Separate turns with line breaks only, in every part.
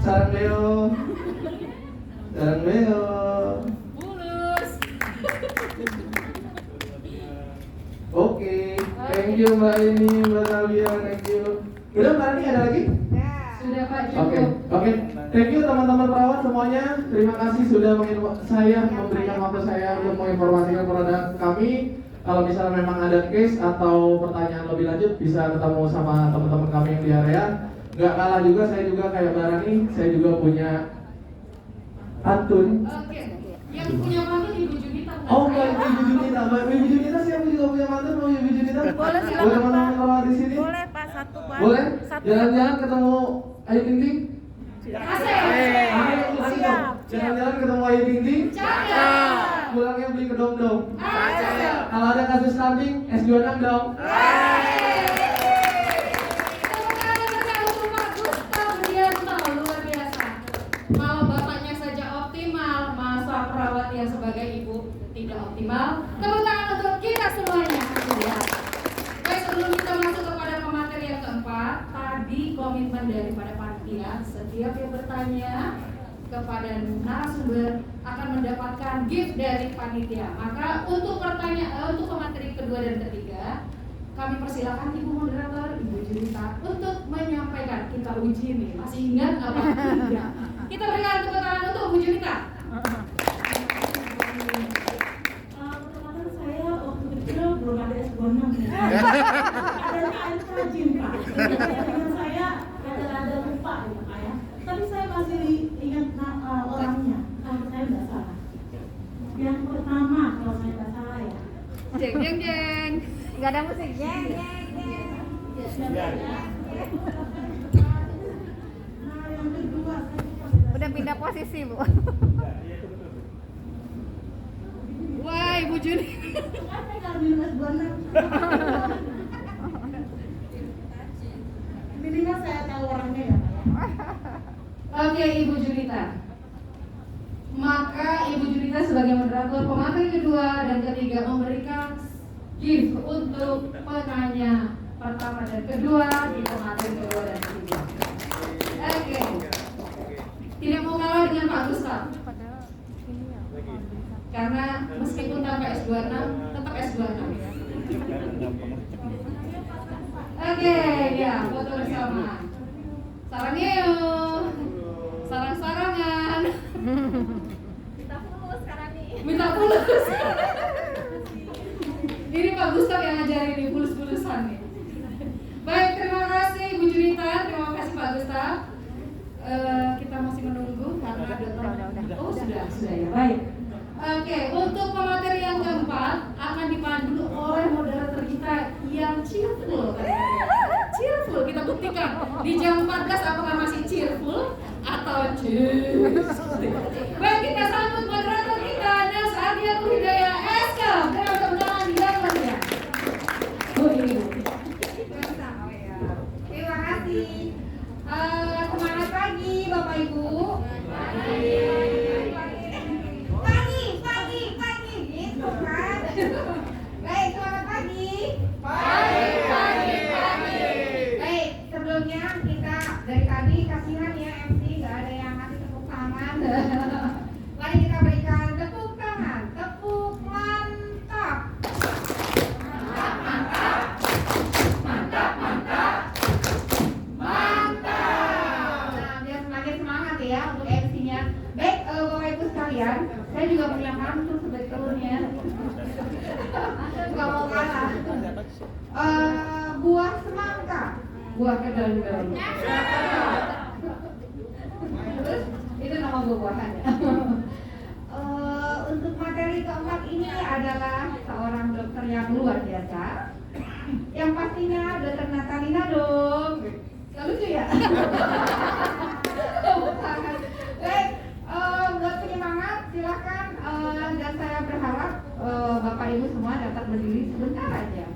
Sarang Leo. Sarang Leo.
Mulus.
Oke, thank you Mbak ini, Mbak Talia, thank you. Udah Mbak Ani ada lagi?
Sudah Pak, cukup.
Oke. Thank you teman-teman perawat semuanya. Terima kasih sudah memberikan waktu saya untuk menginformasikan produk kami. Kalau misalnya memang ada case atau pertanyaan lebih lanjut, bisa ketemu sama teman-teman kami yang di area. Gak kalah juga, saya juga kayak Mbak Rani, saya juga punya pantun.
Oke. Yang punya pantun Ibu Junita.
Oh, Mbak Ibu Junita, Mbak Ibu Junita sih aku juga punya pantun, mau Ibu Junita.
Boleh, silakan,
Boleh teman-teman perawat di sini?
Boleh Pak, satu Pak.
Boleh?
Satu.
Jalan-jalan ketemu Ayu Ting Ting?
Asik.
Siap.
Jalan-jalan ketemu Ayu Ting Ting?
Cakep.
Pulangnya beli kedong-dong.
Asik.
Kalau ada kasus stunting, S26 dong.
Kalau bapaknya saja optimal, masa perawat yang sebagai ibu tidak optimal? Tepuk tangan untuk kita semuanya. Baik, sebelum kita masuk kepada pemateri yang keempat, tadi komitmen daripada panitia, setiap yang bertanya kepada narasumber akan mendapatkan gift dari panitia. Maka untuk pemateri kedua dan ketiga, kami persilakan Ibu Moderator, Ibu Junita untuk menyampaikan. Kita uji nih, masih ingat apa tidak? Kita berikan tepuk tangan untuk Bu Junita.
Pertama saya waktu kecil belum ada S26 ya. Adanya air rajin Pak. Dengan saya ada lupa gitu Pak ya. Tapi saya masih ingat orangnya. Kalau saya nggak salah. Yang pertama kalau saya nggak salah ya.
Jeng jeng jeng.
Nggak ada musik. Jeng, jeng, jeng.
Nah yang kedua saya
Udah pindah posisi Bu.
Wah, Ibu Junita.
kan saya nggak minum S26. Minimal saya tahu orangnya ya Pak ya.
Oke, Ibu Junita. Maka Ibu Junita sebagai moderator pemateri kedua dan ketiga memberikan gift untuk penanya pertama dan kedua di pemateri kedua dan ketiga. Oke. Tidak mau kalah dengan Pak Gustaf. Karena meskipun tanpa S26 tetap S26. Oke, ya, foto bersama. Sarangnya yuk. Sarang-sarangan. Minta pulus. Ini Pak Gustaf yang ngajarin nih pulus-pulusan nih. Baik, terima kasih Ibu Junita, terima kasih Pak Gustaf. Kita masih menunggu karena ada teman. Oh sudah ya. Baik. Oke, untuk pemateri yang keempat akan dipandu oleh moderator kita yang cheerful. Cheerful, kita buktikan di jam 14 apakah masih cheerful atau cheers. Baik, kita sambut moderator kita Nas Adia Hidayah SK. Dengan tepuk tangan di belakangnya. Oh ini Bu.
Terima kasih. Semangat pagi Bapak Ibu. Pagi gitu kan. Baik, selamat pagi. Baik, sebelumnya kita dari tadi kasihan ya MC nggak ada yang ngasih tepuk tangan. Mari kita berikan tepuk tangan, tepuk mantap. Nah, biar semakin semangat ya untuk MC-nya. Baik, Bapak Ibu sekalian, saya juga punya pantun sebetulnya. Gak mau kalah. Buah semangka, buah kedondong. Terus itu nama buah-buahannya. Untuk materi keempat ini adalah seorang dokter yang luar biasa. Yang pastinya dokter Natalina dong. Gak lucu ya? Baik, buat penyemangat silahkan dan saya berharap Bapak Ibu semua dapat berdiri sebentar aja.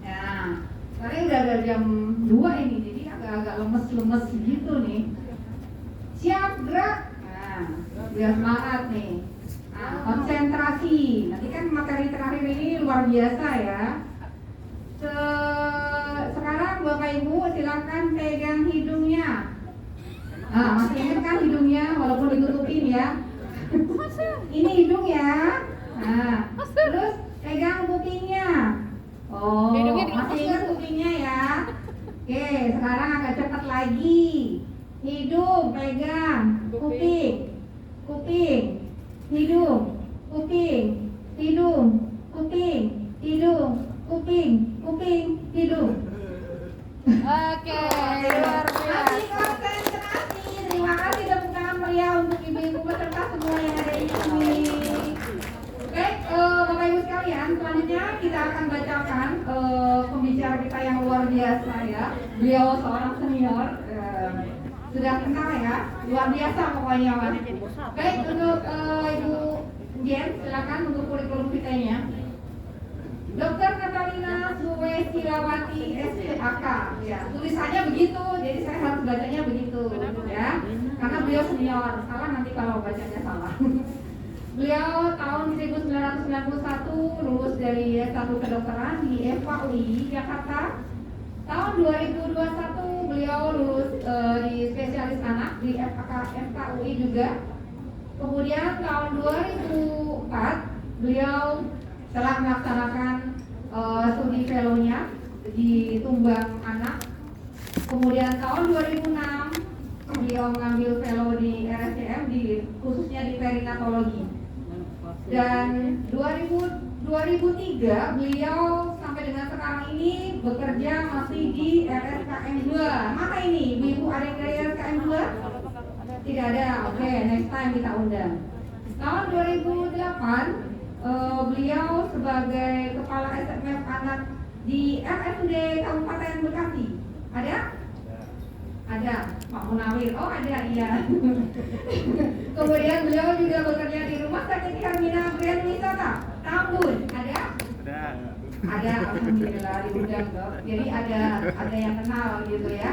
Nah, sekarang udah ada jam 2 ini, jadi agak-agak lemes-lemes gitu nih. Siap gerak? Nah, biar semangat nih. Nah, konsentrasi. Nanti kan materi terakhir ini luar biasa ya. Sekarang Bapak Ibu silakan pegang hidungnya. Nah, masih ingat kan hidungnya walaupun ditutupin ya? Ini hidung ya. Nah, terus pegang kupingnya. Oh,
Hidungnya
masih ingat kupingnya ya? Oke, sekarang agak cepat lagi. Hidung pegang, kuping, kuping, hidung, kuping, hidung, kuping, hidung, kuping, kuping, hidung.
Oke, luar
Masih
biasa.
konsentrasi. Terima kasih tepuk tangan meriah untuk ibu-ibu peserta semua yang ada di sini. Oke, Bapak Ibu sekalian, selanjutnya kita akan bacakan pembicara kita yang luar biasa ya. Beliau seorang senior, sudah kenal ya, luar biasa pokoknya Mas. Baik, untuk Ibu Jen, silakan untuk kurikulum kitanya. Dr. Natalina Suwesilawati SPAK, ya tulisannya begitu, jadi saya harus bacanya begitu, ya, karena beliau senior, salah nanti kalau bacanya salah. Beliau tahun 1991 lulus dari S1 kedokteran di FKUI Jakarta. Tahun 2021 beliau lulus di spesialis anak di FKUI juga. Kemudian tahun 2004 beliau telah melaksanakan studi fellow-nya di Tumbang Anak. Kemudian tahun 2006 beliau mengambil fellow di RSCM khususnya di perinatologi. Dan 2003 beliau sampai dengan sekarang ini bekerja masih di RSKM 2. Mana ini? Ibu ada yang dari RSKM 2? Tidak ada. Oke, next time kita undang. Tahun 2008 beliau sebagai kepala SMF anak di RSUD Kabupaten Bekasi. Ada? Ada. Pak Munawir. Oh ada, iya. Kemudian beliau juga bekerja di Rumah Sakit Hermina Grand Wisata Tambun. Ada? Ada. Alhamdulillah diundang dok. Jadi ada yang kenal gitu ya.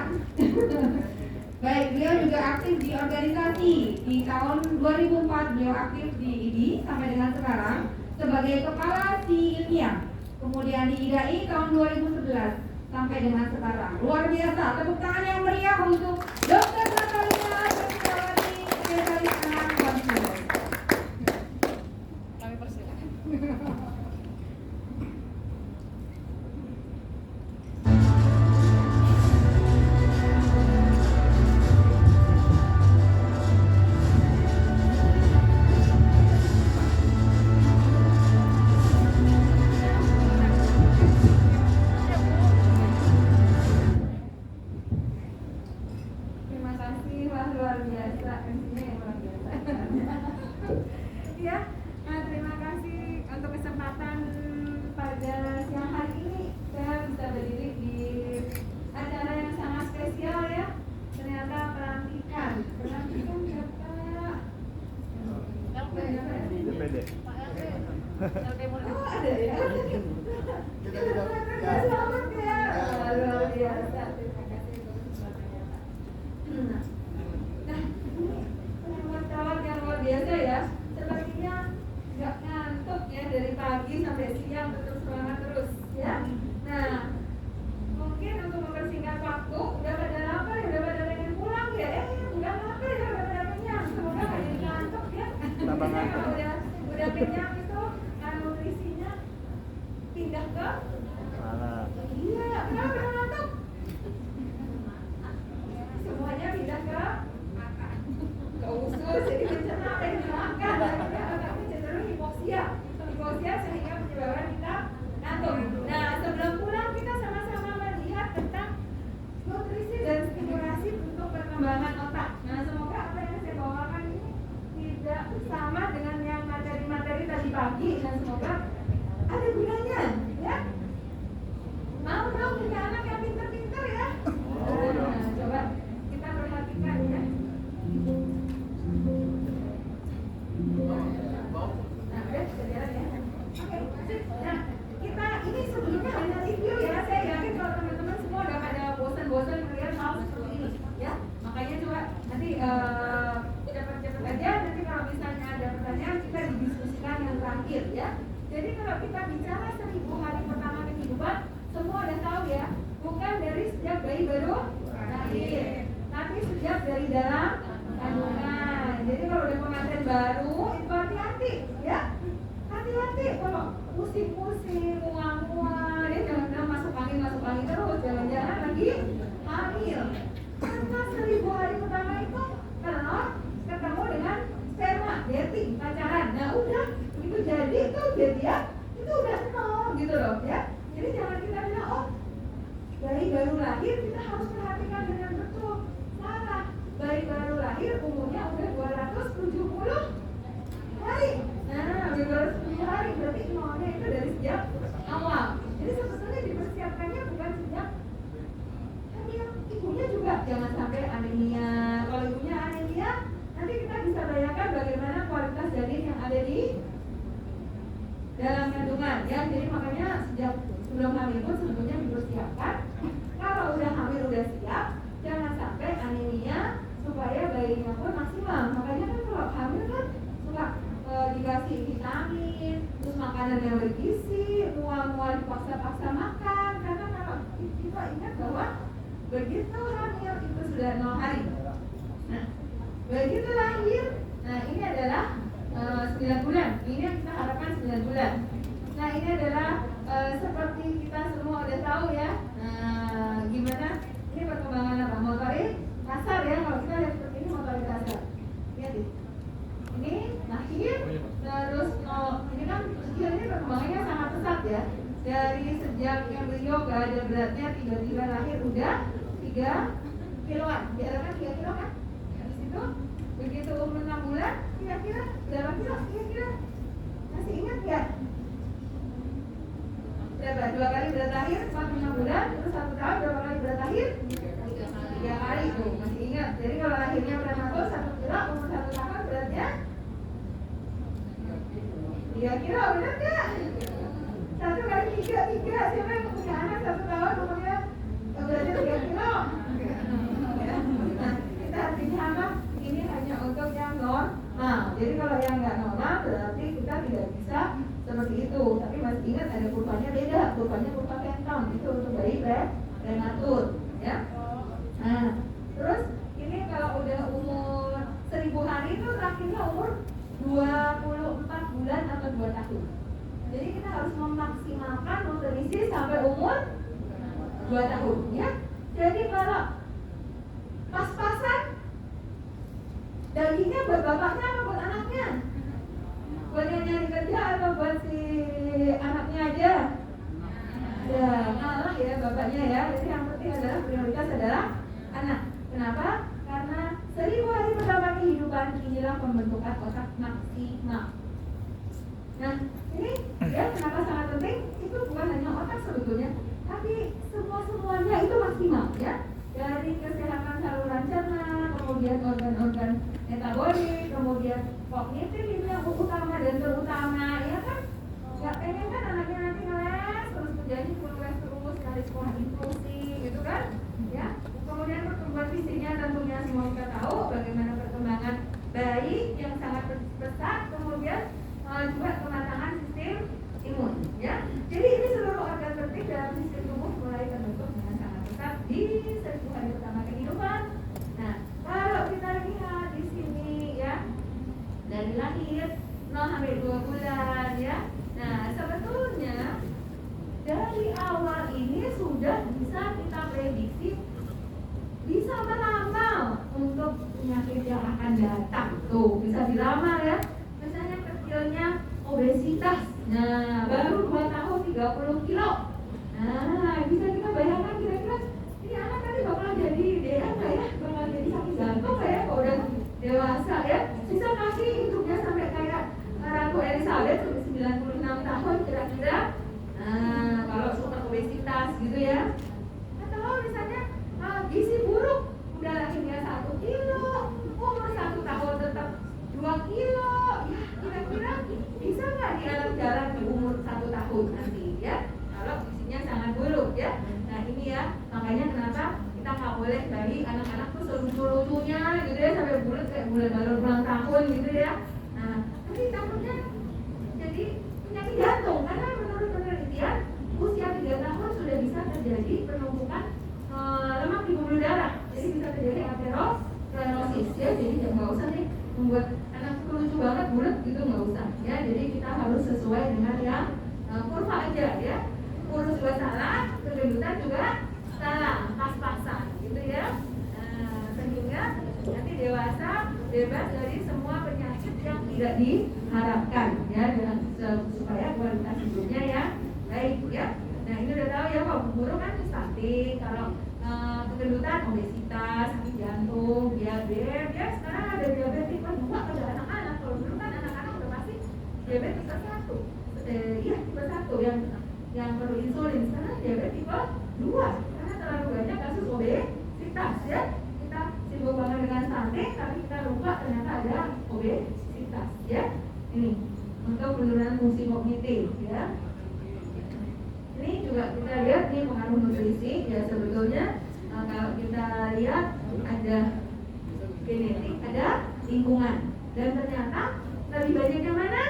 Baik, beliau juga aktif di organisasi. Di tahun 2004 beliau aktif di IDI sampai dengan sekarang sebagai kepala SI ilmiah. Kemudian di IDAI tahun 2011 sampai dengan sekarang. Luar biasa. Tepuk tangan yang meriah untuk Dr. Natalina Suwesilawati, spesialis anak Bandung.
Kami persilakan.
Terima kasih, wah luar biasa. MC-nya yang luar biasa. Ya, terima kasih untuk kesempatan pada siang hari ini. Saya bisa berdiri di acara yang sangat spesial ya. Ternyata pelantikan kata Oh ada ya. Selamat ya. Luar biasa. Terima kasih untuk kesempatannya Pak. Nah, wartawan yang luar biasa ya. Sepertinya nggak ngantuk ya dari pagi sampai siang tetap semangat terus ya. Nah, mungkin untuk mempersingkat waktu, udah pada lapar ya, udah pada pengen pulang ya. Udah lapar ya, udah pada kenyang. Semoga nggak jadi ngantuk ya. Kalau udah kenyang itu nutrisinya pindah ke iya, kenapa ngantuk? Semuanya pindah ke usus, jadi mencerna apa yang dimakan, akhirnya agak cenderung hipoksia sehingga menyebabkan kita ngantuk. Nah, sebelum pulang kita sama-sama melihat tentang nutrisi dan stimulasi untuk perkembangan otak. Nah, semoga apa yang saya bawakan ini tidak sama dengan yang materi-materi tadi pagi, dan semoga ada gunanya, ya. Mau dong punya anak yang pintar-pintar ya. Nah, coba kita perhatikan ya. Nah, bisa jalan ya. Oke, nah kita ini sebelumnya hanya review ya. Saya yakin kalau teman-teman semua udah pada bosan-bosan melihat hal seperti ini, ya. Makanya coba nanti cepat-cepat aja. Nanti kalau misalnya ada pertanyaan kita didiskusikan yang terakhir ya. Jadi kalau kita bicara 1000 hari pertama kehidupan, semua udah tahu ya, bukan dari sejak bayi baru lahir, tapi sejak siap dari dalam kandungan. Jadi kalau udah pengantin baru itu hati-hati ya. Hati-hati kalau pusing-pusing, mual-mual, ya jangan masuk angin terus, jangan-jangan lagi hamil. Karena 1000 hari pertama itu kalau ketemu dengan sperma, dating, pacaran. Nah udah, itu jadi itu jadian, itu udah nol gitu loh ya. Jadi jangan kita bilang, oh bayi baru lahir kita harus perhatikan dengan betul. Salah, bayi baru lahir umurnya udah 270 hari. Nah, udah 270 hari berarti nolnya itu dari sejak awal. Jadi sebetulnya dipersiapkannya bukan sejak hamil. Ibunya juga jangan sampai anemia. Kalau ibunya anemia, nanti kita bisa bayangkan bagaimana kualitas janin yang ada di dalam kandungan ya. Jadi makanya sejak sebelum hamil pun sebetulnya dipersiapkan. Kalau udah hamil udah siap, jangan sampai anemia supaya bayinya pun maksimal. Makanya kan kalau hamil kan suka dikasih vitamin, terus makanan yang bergizi, mual-mual dipaksa-paksa makan. Karena kalau kita ingat bahwa begitu hamil itu sudah 0 hari. Nah, begitu lahir, nah ini adalah 9 bulan. Ini yang kita harapkan 9 bulan. Nah ini adalah seperti kita semua udah tahu ya. Nah gimana? Ini perkembangan apa? Motorik kasar ya. Kalau kita lihat seperti ini motorik kasar. Lihat nih. Ini lahir, terus ini kan ini perkembangannya sangat pesat ya. Dari sejak embrio gak ada beratnya, tiba-tiba lahir udah 3 kiloan. Diharapkan 3 kilo kan? Habis itu begitu umur 6 bulan, kira-kira berapa kilo? Kira-kira masih ingat ya? Berapa? 2 kali berat lahir, 5 bulan, terus 1 tahun berapa kali berat lahir? 3 kali tuh, masih ingat. Jadi kalau lahirnya prematur 1 kilo, umur 1 tahun beratnya 3 kilo, benar gak? 1 kali 3, siapa yang punya anak 1 tahun umurnya beratnya 3 kilo? Nah, kita artinya apa? Ini hanya untuk yang normal. Jadi kalau yang nggak normal berarti kita tidak bisa seperti itu. Tapi masih ingat ada kurvanya beda. Kurvanya kurva Kenton itu untuk bayi prematur, ya. Nah, terus ini kalau udah umur 1000 hari itu terakhirnya umur 24 bulan atau 2 tahun. Jadi kita harus memaksimalkan nutrisi sampai umur 2 tahun, ya. Jadi kalau pas-pasan dagingnya buat bapaknya apa buat anaknya? Buat yang nyari kerja atau buat si anaknya aja? Ya, ngalah ya bapaknya ya. Jadi yang penting adalah prioritas adalah anak. Kenapa? Karena 1000 hari pertama kehidupan inilah pembentukan otak maksimal. Nah, ini ya kenapa sangat penting? Itu bukan hanya otak sebetulnya, tapi semuanya itu maksimal ya. Dari kesehatan saluran cerna, kemudian organ-organ metabolik, kemudian kognitif itu yang utama dan terutama, ya kan? Gak pengen kan anaknya nanti ngeles, terus menjadi ngeles terus, dari sekolah inklusi, gitu kan? Ya. Kemudian pertumbuhan fisiknya tentunya semua kita tahu bagaimana perkembangan bayi yang sangat pesat, kemudian juga kematangan sistem imun, ya. Jadi ini seluruh organ penting dalam sistem tubuh mulai terbentuk dengan sangat pesat di 1000 hari pertama kehidupan. Nah, kalau kita lihat di sini ya, dari lahir 0 sampai 2 bulan ya. Nah, sebetulnya dari awal ini sudah bisa kita prediksi, bisa meramal untuk penyakit yang akan datang. Tuh, bisa diramal ya. Misalnya kecilnya obesitas. Nah, baru 2 tahun 30 kilo. Nah, bisa kita bayangkan kira-kira ini anak nanti bakal jadi DA nggak ya? Bakal jadi sakit jantung nggak ya? Kalau udah dewasa ya, bisa kasih hidupnya sampai kayak Ratu Elizabeth sampai 96 tahun kira-kira. Nah, kalau super obesitas gitu ya. Atau misalnya gizi buruk, udah lahirnya 1 kilo, umur 1 tahun tetap 2 kilo. Ya, kira-kira bisa nggak di alam jalan di umur 1 tahun nanti ya? Kalau gizinya sangat buruk ya. Nah ini ya, makanya kenapa kita nggak boleh dari anak-anak tuh selucu-lucunya gitu ya, sampai bulat kayak bulan baru ulang tahun gitu ya. Nah, nanti takutnya jadi penyakit jantung, karena menurut penelitian usia 3 tahun sudah bisa terjadi penumpukan lemak di pembuluh darah. Jadi bisa terjadi jadi ya nggak usah nih membuat anak lucu banget bulat gitu, nggak usah ya. Jadi kita harus sesuai dengan yang kurva aja ya. Kurus juga salah, kegendutan juga salah, pas-pasan gitu ya. Sehingga nanti dewasa bebas dari semua penyakit yang tidak diharapkan ya, dengan supaya kualitas hidupnya yang baik ya. Nah ini udah tahu ya, kalau buruk kan stunting, kalau kegendutan obesitas, sakit jantung, diabetes ya. Sekarang ada diabetes tipe 2 pada anak-anak. Kalau dulu kan anak-anak udah pasti diabetes tipe 1, iya tipe 1 yang perlu insulin. Sekarang diabetes tipe 2 karena terlalu banyak kasus obesitas ya. Kita sibuk banget dengan stunting, tapi kita lupa ternyata ada obesitas ya. Ini untuk penurunan fungsi kognitif ya. Ini juga kita lihat nih pengaruh nutrisi ya. Sebetulnya kalau kita lihat ada genetik, ada lingkungan, dan ternyata lebih banyak yang mana?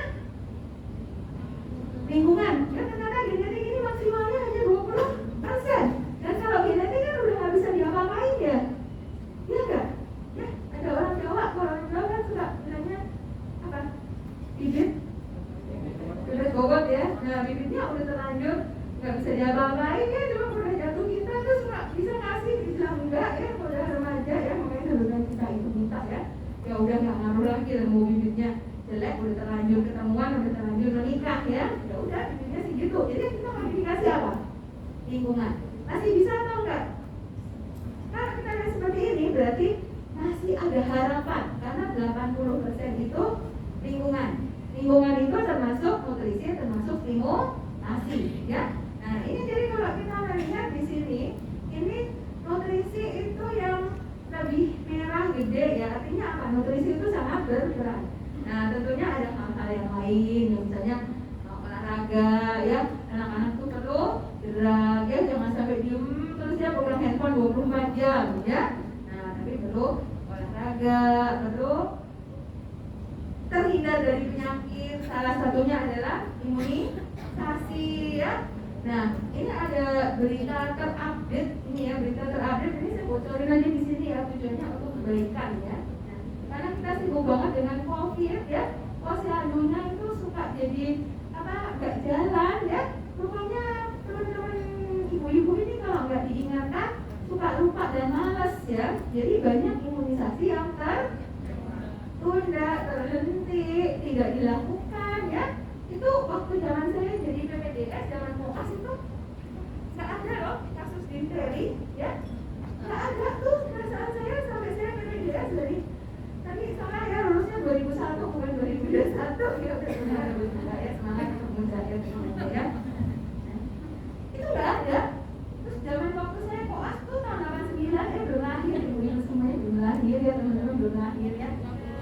Lingkungan. Ya ternyata genetik ini maksimalnya hanya 20%. Dan kalau genetik kan udah nggak bisa diapa-apain ya. Iya nggak? Ya ada orang Jawa, kalau orang Jawa kan suka bilangnya apa? Bibit bobot ya. Nah bibitnya udah terlanjur nggak bisa diapa-apain ya, cuma udah jatuh kita terus nggak bisa ngasih, bilang enggak ya, udah remaja ya, makanya dengan kita itu minta ya. Ya udah nggak ngaruh lagi, mau bibitnya jelek, udah terlanjur ketemuan, udah terlanjur menikah ya. Ya udah bibitnya segitu. Jadi kita modifikasi apa? Lingkungan. Masih bisa atau enggak? Kalau kita lihat seperti ini berarti masih ada harapan, karena 80% itu lingkungan. Lingkungan itu termasuk nutrisi, termasuk stimulasi ya. Nah ini jadi kalau kita melihat di sini, ini nutrisi itu yang lebih merah gede ya, artinya apa? Nutrisi itu sangat berperan. Nah tentunya ada hal-hal yang lain, misalnya olahraga ya, anak-anak tuh perlu gerak ya, jangan sampai diem terus ya pegang handphone 24 jam ya. Nah tapi perlu olahraga, perlu terhindar dari penyakit, salah satunya adalah imunisasi ya. Nah ini ada berita terupdate, ini ya berita terupdate, ini saya bocorin aja di sini ya, tujuannya untuk kebaikan ya. Nah, karena kita sibuk banget dengan COVID ya, posyandunya itu suka jadi apa, nggak jalan ya. Rupanya teman-teman ibu-ibu ini kalau nggak diingatkan suka lupa dan malas ya. Jadi banyak imunisasi yang tertunda, terhenti, tidak dilakukan ya. Itu waktu zaman saya jadi PPDS, zaman koas itu nggak ada loh kasus difteri ya, nggak ada tuh perasaan saya sampai saya PPDS dari tadi salah ya, lulusnya 2001 bukan 2021 ya. Benar benar ya, semangat untuk menjadi ya. Itu nggak ada. Terus zaman waktu saya koas tuh tahun 89 belum lahir, ibu-ibu semuanya belum lahir ya, teman-teman belum lahir ya.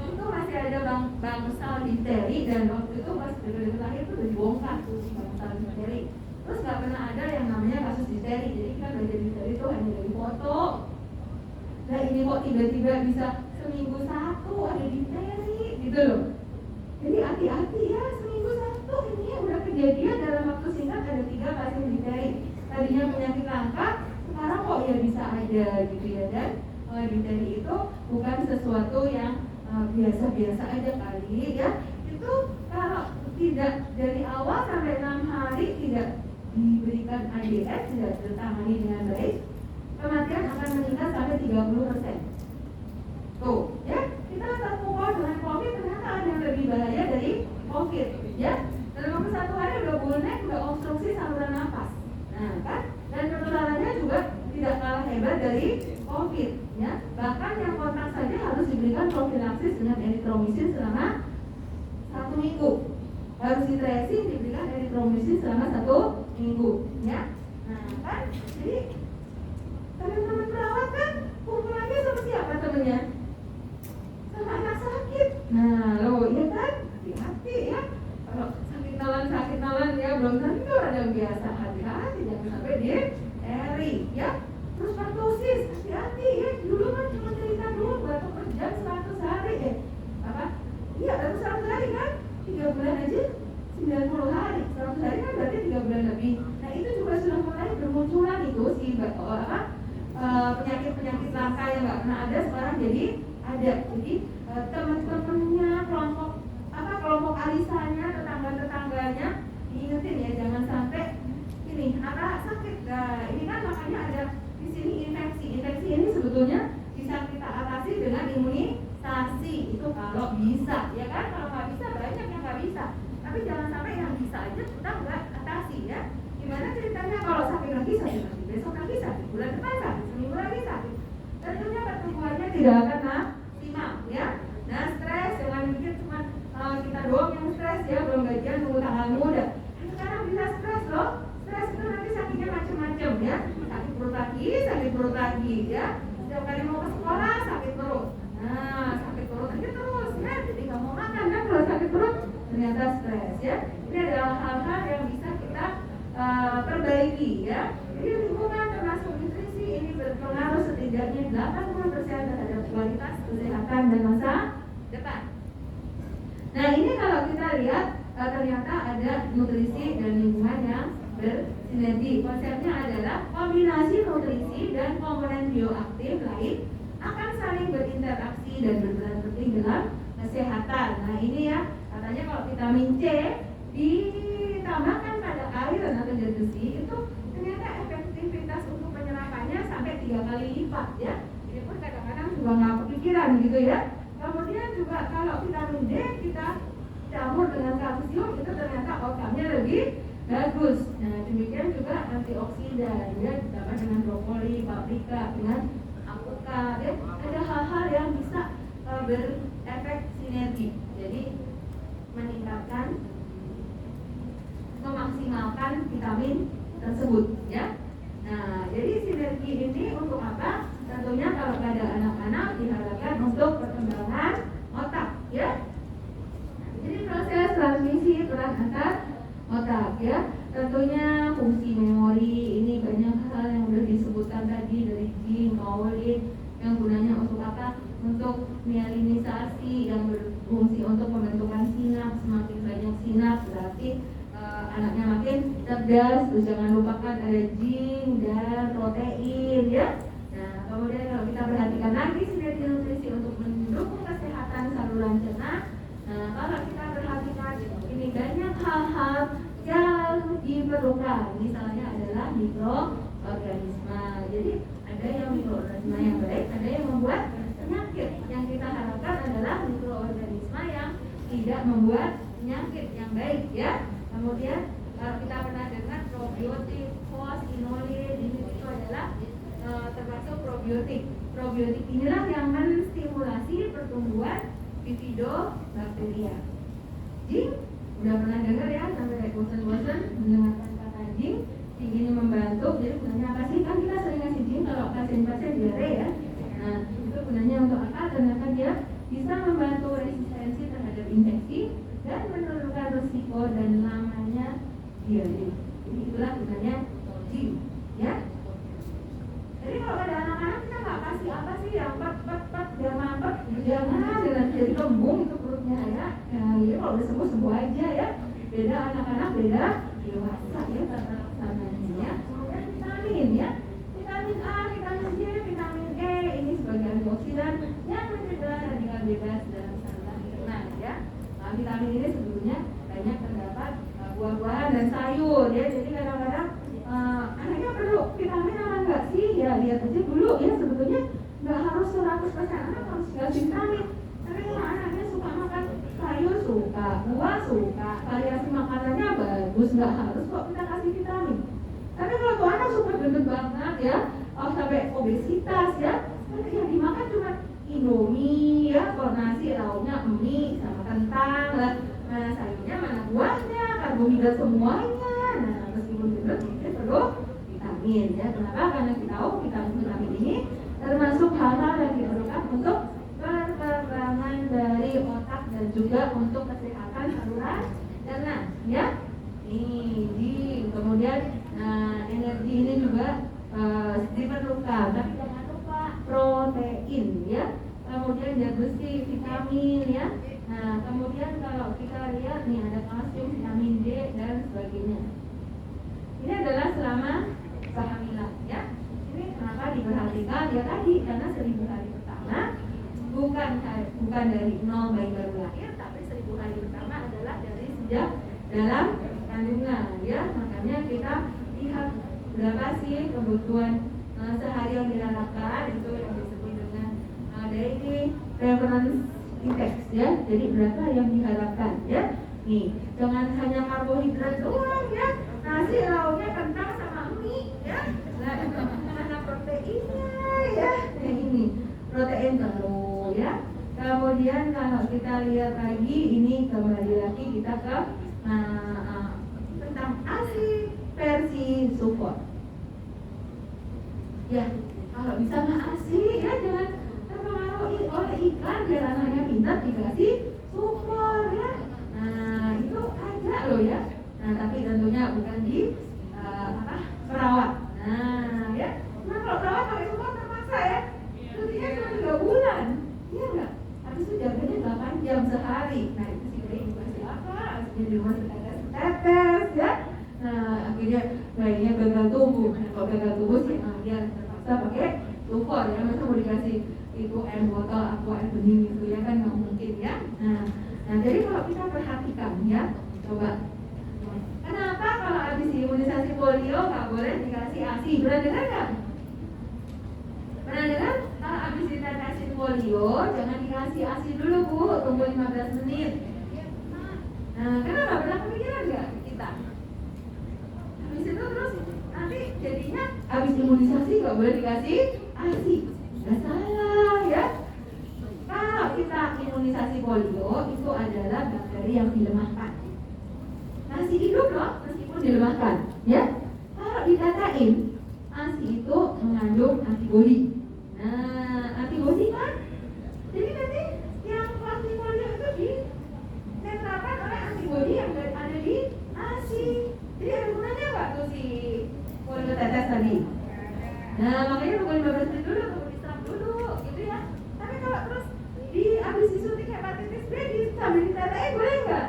Itu masih ada bangsal difteri, dan waktu itu pas begitu lahir tuh udah dibongkar tuh bangsal difteri. Terus nggak pernah ada yang namanya kasus difteri. Jadi kan belajar difteri itu hanya dari foto. Nah ini kok tiba-tiba bisa seminggu satu ada difteri gitu loh. Jadi hati-hati ya, seminggu satu ini udah kejadian dalam waktu singkat ada 3 pasien difteri. Tadinya penyakit langka, sekarang kok ya bisa ada gitu ya. Dan difteri itu bukan sesuatu yang biasa-biasa aja kali ya. Itu kalau tidak dari awal sampai 6 hari tidak diberikan ADS, tidak ditangani dengan baik, kematian akan meningkat sampai 30%. Tuh ya, kita terpukul dengan COVID, ternyata ada yang lebih bahaya dari COVID ya. Dalam waktu 1 hari udah bonek, udah obstruksi saluran nafas. Nah kan, dan penularannya juga tidak kalah hebat dari COVID ya. Bahkan yang kontak saja harus diberikan profilaksis dengan eritromisin selama 1 minggu. Harus di tracing, diberikan eritromisin selama 1 minggu ya. Nah kan, jadi teman-teman perawat kan kumpulannya sama siapa temennya? Sama anak sakit. Nah lo iya kan, hati-hati ya. Kalau sakit nalan ya, belum tentu ada yang biasa. Hati-hati jangan sampai difteri ya. Terus pertusis, hati-hati ya. Dulu kan cuma cerita dulu batuk per jam 100 hari apa? Iya baru 100 hari kan, 3 bulan aja 90 hari, 100 hari kan berarti 3 bulan lebih. Nah itu juga sudah mulai bermunculan itu si penyakit-penyakit langka yang nggak pernah ada sekarang jadi ada.
ada. Jadi teman-temannya, kelompok alisanya, tetangga-tetangganya diingetin ya, jangan sampai ini sakit. Nah, ini kan makanya ada di sini infeksi. Infeksi ini sebetulnya bisa kita atasi dengan imunisasi. Itu kalau bisa, ya kan? Kalau nggak bisa banyak yang nggak bisa. Tapi jangan sampai yang bisa aja kita nggak atasi ya. Gimana ceritanya kalau sakit lagi, besok lagi sakit, bulan depan sakit, seminggu lagi sakit. Tentunya pertumbuhannya tidak akan maksimal ya. Nah, stres, jangan mikir cuma kita doang yang stres ya, belum gajian nunggu tanggal muda. Sekarang bisa stres loh. Stres itu nanti sakitnya macam-macam ya. Sakit perut lagi ya. Setiap kali mau ke sekolah sakit perut. Nah, sakit perut aja terus ya. Jadi nggak mau makan kan kalau sakit perut, ternyata stres ya. Ini adalah hal-hal yang bisa kita perbaiki ya. Jadi lingkungan termasuk nutrisi ini berpengaruh setidaknya 80% terhadap kualitas kesehatan dan masa depan. Nah, ini kalau kita lihat ternyata ada nutrisi dan lingkungan yang bersinergi. Konsepnya adalah kombinasi nutrisi dan komponen bioaktif lain akan saling berinteraksi dan berperan penting dalam kesehatan. Nah, ini ya, katanya kalau vitamin C ditambahkan pada air atau zat besi itu ternyata efektivitas untuk penyerapannya sampai 3 kali lipat ya. Ini pun kadang-kadang juga nggak kepikiran gitu ya. Kemudian juga kalau vitamin D kita campur dengan kalsium itu ternyata outcome-nya lebih bagus. Nah, demikian juga antioksidan ya, ditambah dengan brokoli, paprika, dengan alpukat ya. Ada hal-hal yang bisa berefek sinergi. Jadi meningkatkan, memaksimalkan vitamin tersebut ya. Nah, jadi sinergi ini untuk apa? Tentunya kalau pada anak-anak diharapkan untuk perkembangan otak ya. Jadi proses transmisi peran antar otak ya. Tentunya fungsi memori ini banyak hal yang sudah disebutkan tadi dari Jing, Pauline yang gunanya untuk apa? Untuk mielinisasi yang berfungsi untuk pembentukan sinap. Semakin banyak sinap berarti anaknya makin cerdas. Terus jangan lupakan ada Jing dan protein ya. Nah, kemudian kalau kita perhatikan lagi sinergi nutrisi untuk mendukung kesehatan saluran cerna. Nah, kalau kita perhatikan ini banyak hal-hal yang diperlukan. Misalnya adalah mikroorganisme. Jadi ada yang mikroorganisme yang baik, ada yang membuat penyakit. Yang kita harapkan adalah mikroorganisme yang tidak membuat penyakit yang baik ya. Kemudian kalau kita pernah dengar probiotik, host, inulin, ini itu adalah termasuk probiotik. Probiotik inilah yang menstimulasi pertumbuhan bifidobakteria. Jing, udah pernah dengar ya, sampai kayak bosan-bosan mendengarkan kata jing. Jing ini membantu, jadi gunanya apa sih? Kan kita sering ngasih jing kalau pasien-pasien diare ya. Nah, itu gunanya untuk apa? Ternyata dia bisa membantu resistensi terhadap infeksi dan menurunkan risiko dan lamanya diare. Jadi itulah gunanya jing, ya. Jadi kalau ada anak-anak kita nggak kasih apa sih yang pet biar mampet, jangan dengan jadi kembung itu perutnya ya. Nah, ya kalau udah sembuh aja ya. Beda anak-anak, beda dewasa ya tata laksananya ya. Kemudian vitamin ya, vitamin A, vitamin C, vitamin E ini sebagai antioksidan yang mencegah radikal bebas dalam saluran cerna ya. Nah, vitamin ini sebetulnya banyak terdapat buah-buahan dan sayur ya. Jadi kadang-kadang anaknya perlu vitamin apa enggak sih? Ya lihat aja dulu ya, sebetulnya nggak harus 100% anak harus dikasih vitamin. Tapi kalau anaknya suka makan sayur, suka buah, suka variasi makanannya bagus, nggak harus kok kita kasih vitamin. Tapi kalau tuh anak super gendut banget ya, sampai obesitas ya, yang dimakan cuma indomie ya, kalau nasi lauknya mie sama kentang lah. Nah, sayurnya mana buahnya, karbohidrat semuanya. Nah, meskipun gendut mungkin perlu vitamin ya. Kenapa? Karena kita tahu vitamin ini termasuk hal-hal yang diperlukan untuk perkembangan dari otak dan juga untuk kesehatan saluran cerna ya. Ini kemudian energi ini juga diperlukan, tapi jangan lupa protein ya. Kemudian zat besi, vitamin ya. Nah, kemudian kalau kita lihat nih ada kalsium, vitamin D dan sebagainya. Ini adalah selama kehamilan ya. Ini kenapa diperhatikan ya tadi, karena 1000 hari pertama bukan dari 0 bayi baru lahir, tapi 1000 hari pertama adalah dari sejak dalam kandungan ya. Makanya kita lihat berapa sih kebutuhan sehari yang diharapkan, itu yang disebut dengan daily reference index ya. Jadi berapa yang diharapkan ya. Nih, jangan hanya karbohidrat doang ya. Nasi lauknya kentang sama mie ya. Nah, mana proteinnya ya. Nah, ini protein telur ya. Kemudian kalau kita lihat lagi, ini kembali lagi kita ke tentang ASI versi support. Ya, kalau bisa mah ASI ya, jangan terpengaruhi oleh iklan biar anaknya pintar dikasih support ya. Nah, itu ada loh ya. Nah, tapi tentunya bukan di perawat. Nah, ya. Nah, kalau perawat pakai support terpaksa ya. Cutinya cuma 3 bulan. Iya enggak? Habis itu jaganya 8 jam sehari. Nah, itu si bayi dikasih apa? Aslinya di rumah tetes ya. Nah, akhirnya bayinya gagal tumbuh. Nah, kalau gagal tumbuh sih dia terpaksa pakai support ya. Masa mau dikasih itu air botol atau air bening gitu ya, kan nggak mungkin ya. Nah, jadi kalau kita perhatikan ya, coba kenapa kalau habis imunisasi polio nggak boleh dikasih ASI? Pernah dengar nggak? Pernah dengar? Kalau habis ditetesin polio jangan dikasih ASI dulu Bu, tunggu 15 menit. Nah, kenapa? Pernah kepikiran nggak kita? Habis itu terus nanti jadinya habis imunisasi nggak boleh dikasih ASI. Nggak salah ya. Kalau kita imunisasi polio itu adalah bakteri yang dilemahkan. Masih hidup loh meskipun dilemahkan ya. Kalau dikatain ASI itu mengandung antibodi. Nah, antibodi kan jadi nanti yang vaksin polio itu dinetralkan oleh antibodi yang ada di ASI. Jadi ada gunanya nggak tuh si polio tetes tadi? Nah, makanya tunggu 15 menit dulu, tunggu diserap dulu gitu ya. Tapi kalau terus habis disuntik hepatitis B sambil ditetein boleh nggak?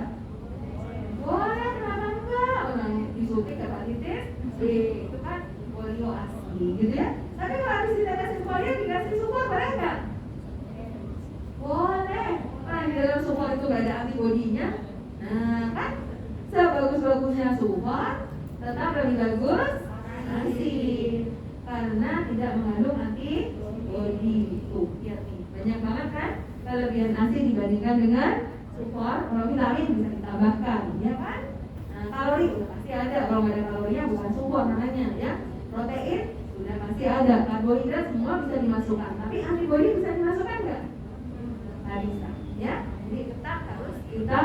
Boleh, kenapa enggak? Nah, disuntik hepatitis B itu kan polio asli gitu ya. Tapi kalau habis ditetesin polio dikasih support boleh nggak? Boleh. Karena di dalam support itu nggak ada antibodinya. Nah, kan sebagus-bagusnya support tetap lebih bagus ASI karena tidak mengandung antibodi. Tuh, lihat nih, banyak banget kan kelebihan ASI dibandingkan dengan support. Kalau vitamin bisa ditambahkan, ya kan? Nah, kalori udah pasti ada. Kalau nggak ada kalorinya bukan support namanya, ya. Protein sudah pasti ada. Karbohidrat semua bisa dimasukkan. Tapi antibodi bisa dimasukkan nggak? Nggak bisa, ya. Jadi tetap harus kita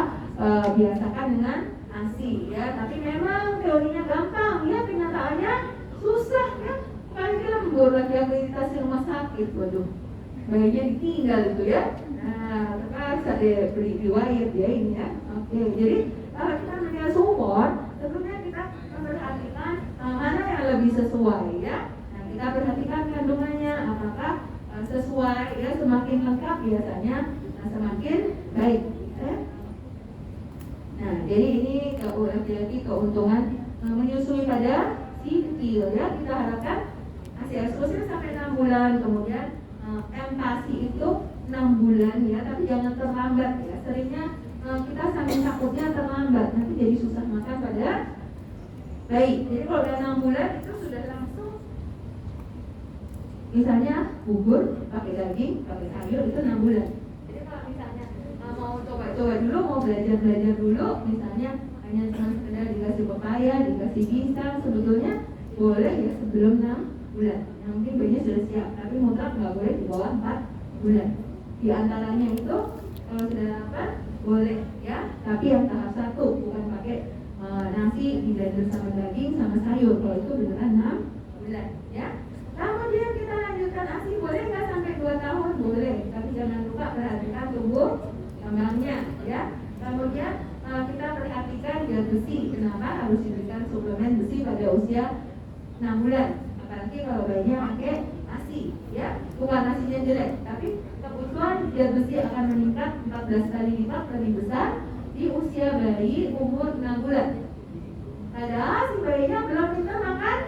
biasakan dengan ASI, ya. Tapi memang teorinya gampang, ya. Kenyataannya susah, ya. Kali lembur lagi akreditasi rumah sakit, waduh. Bayinya ditinggal itu ya. Nah, terpaksa dia beli riwayat ya ini ya. Oke, jadi kalau kita punya support, tentunya kita memperhatikan mana yang lebih sesuai ya. Nah, kita perhatikan kandungannya apakah sesuai ya, semakin lengkap biasanya semakin baik. Ya. Nah, jadi ini lagi keuntungan menyusui pada si kecil ya. Kita harapkan ASI eksklusif sampai 6 bulan, kemudian empasi itu 6 bulan ya, tapi jangan terlambat ya. Seringnya kita saking takutnya terlambat, nanti jadi susah makan pada bayi. Jadi kalau udah 6 bulan itu sudah langsung, misalnya bubur pakai daging, pakai sayur itu 6 bulan. Jadi kalau misalnya mau coba-coba dulu, mau belajar dulu, misalnya hanya sekedar dikasih pepaya, dikasih pisang, sebetulnya boleh ya sebelum 6 bulan. Yang mungkin bayinya sudah siap, tapi mutlak nggak boleh di bawah 4 bulan. Di antaranya itu kalau sudah 8 boleh ya, tapi yang tahap 1 bukan pakai nasi di blender sama daging sama sayur. Kalau itu beneran 6 bulan ya. Kemudian kita lanjutkan ASI boleh nggak sampai 2 tahun? Boleh, tapi jangan lupa perhatikan tumbuh kembangnya ya. Kemudian kita perhatikan zat besi. Kenapa harus diberikan suplemen besi pada usia 6 bulan? Apalagi kalau bayinya pakai ASI ya. Bukan ASInya jelek, tapi kebutuhan zat besi akan meningkat 14 kali lipat lebih besar di usia bayi umur 6 bulan. Padahal si bayinya belum pintar makan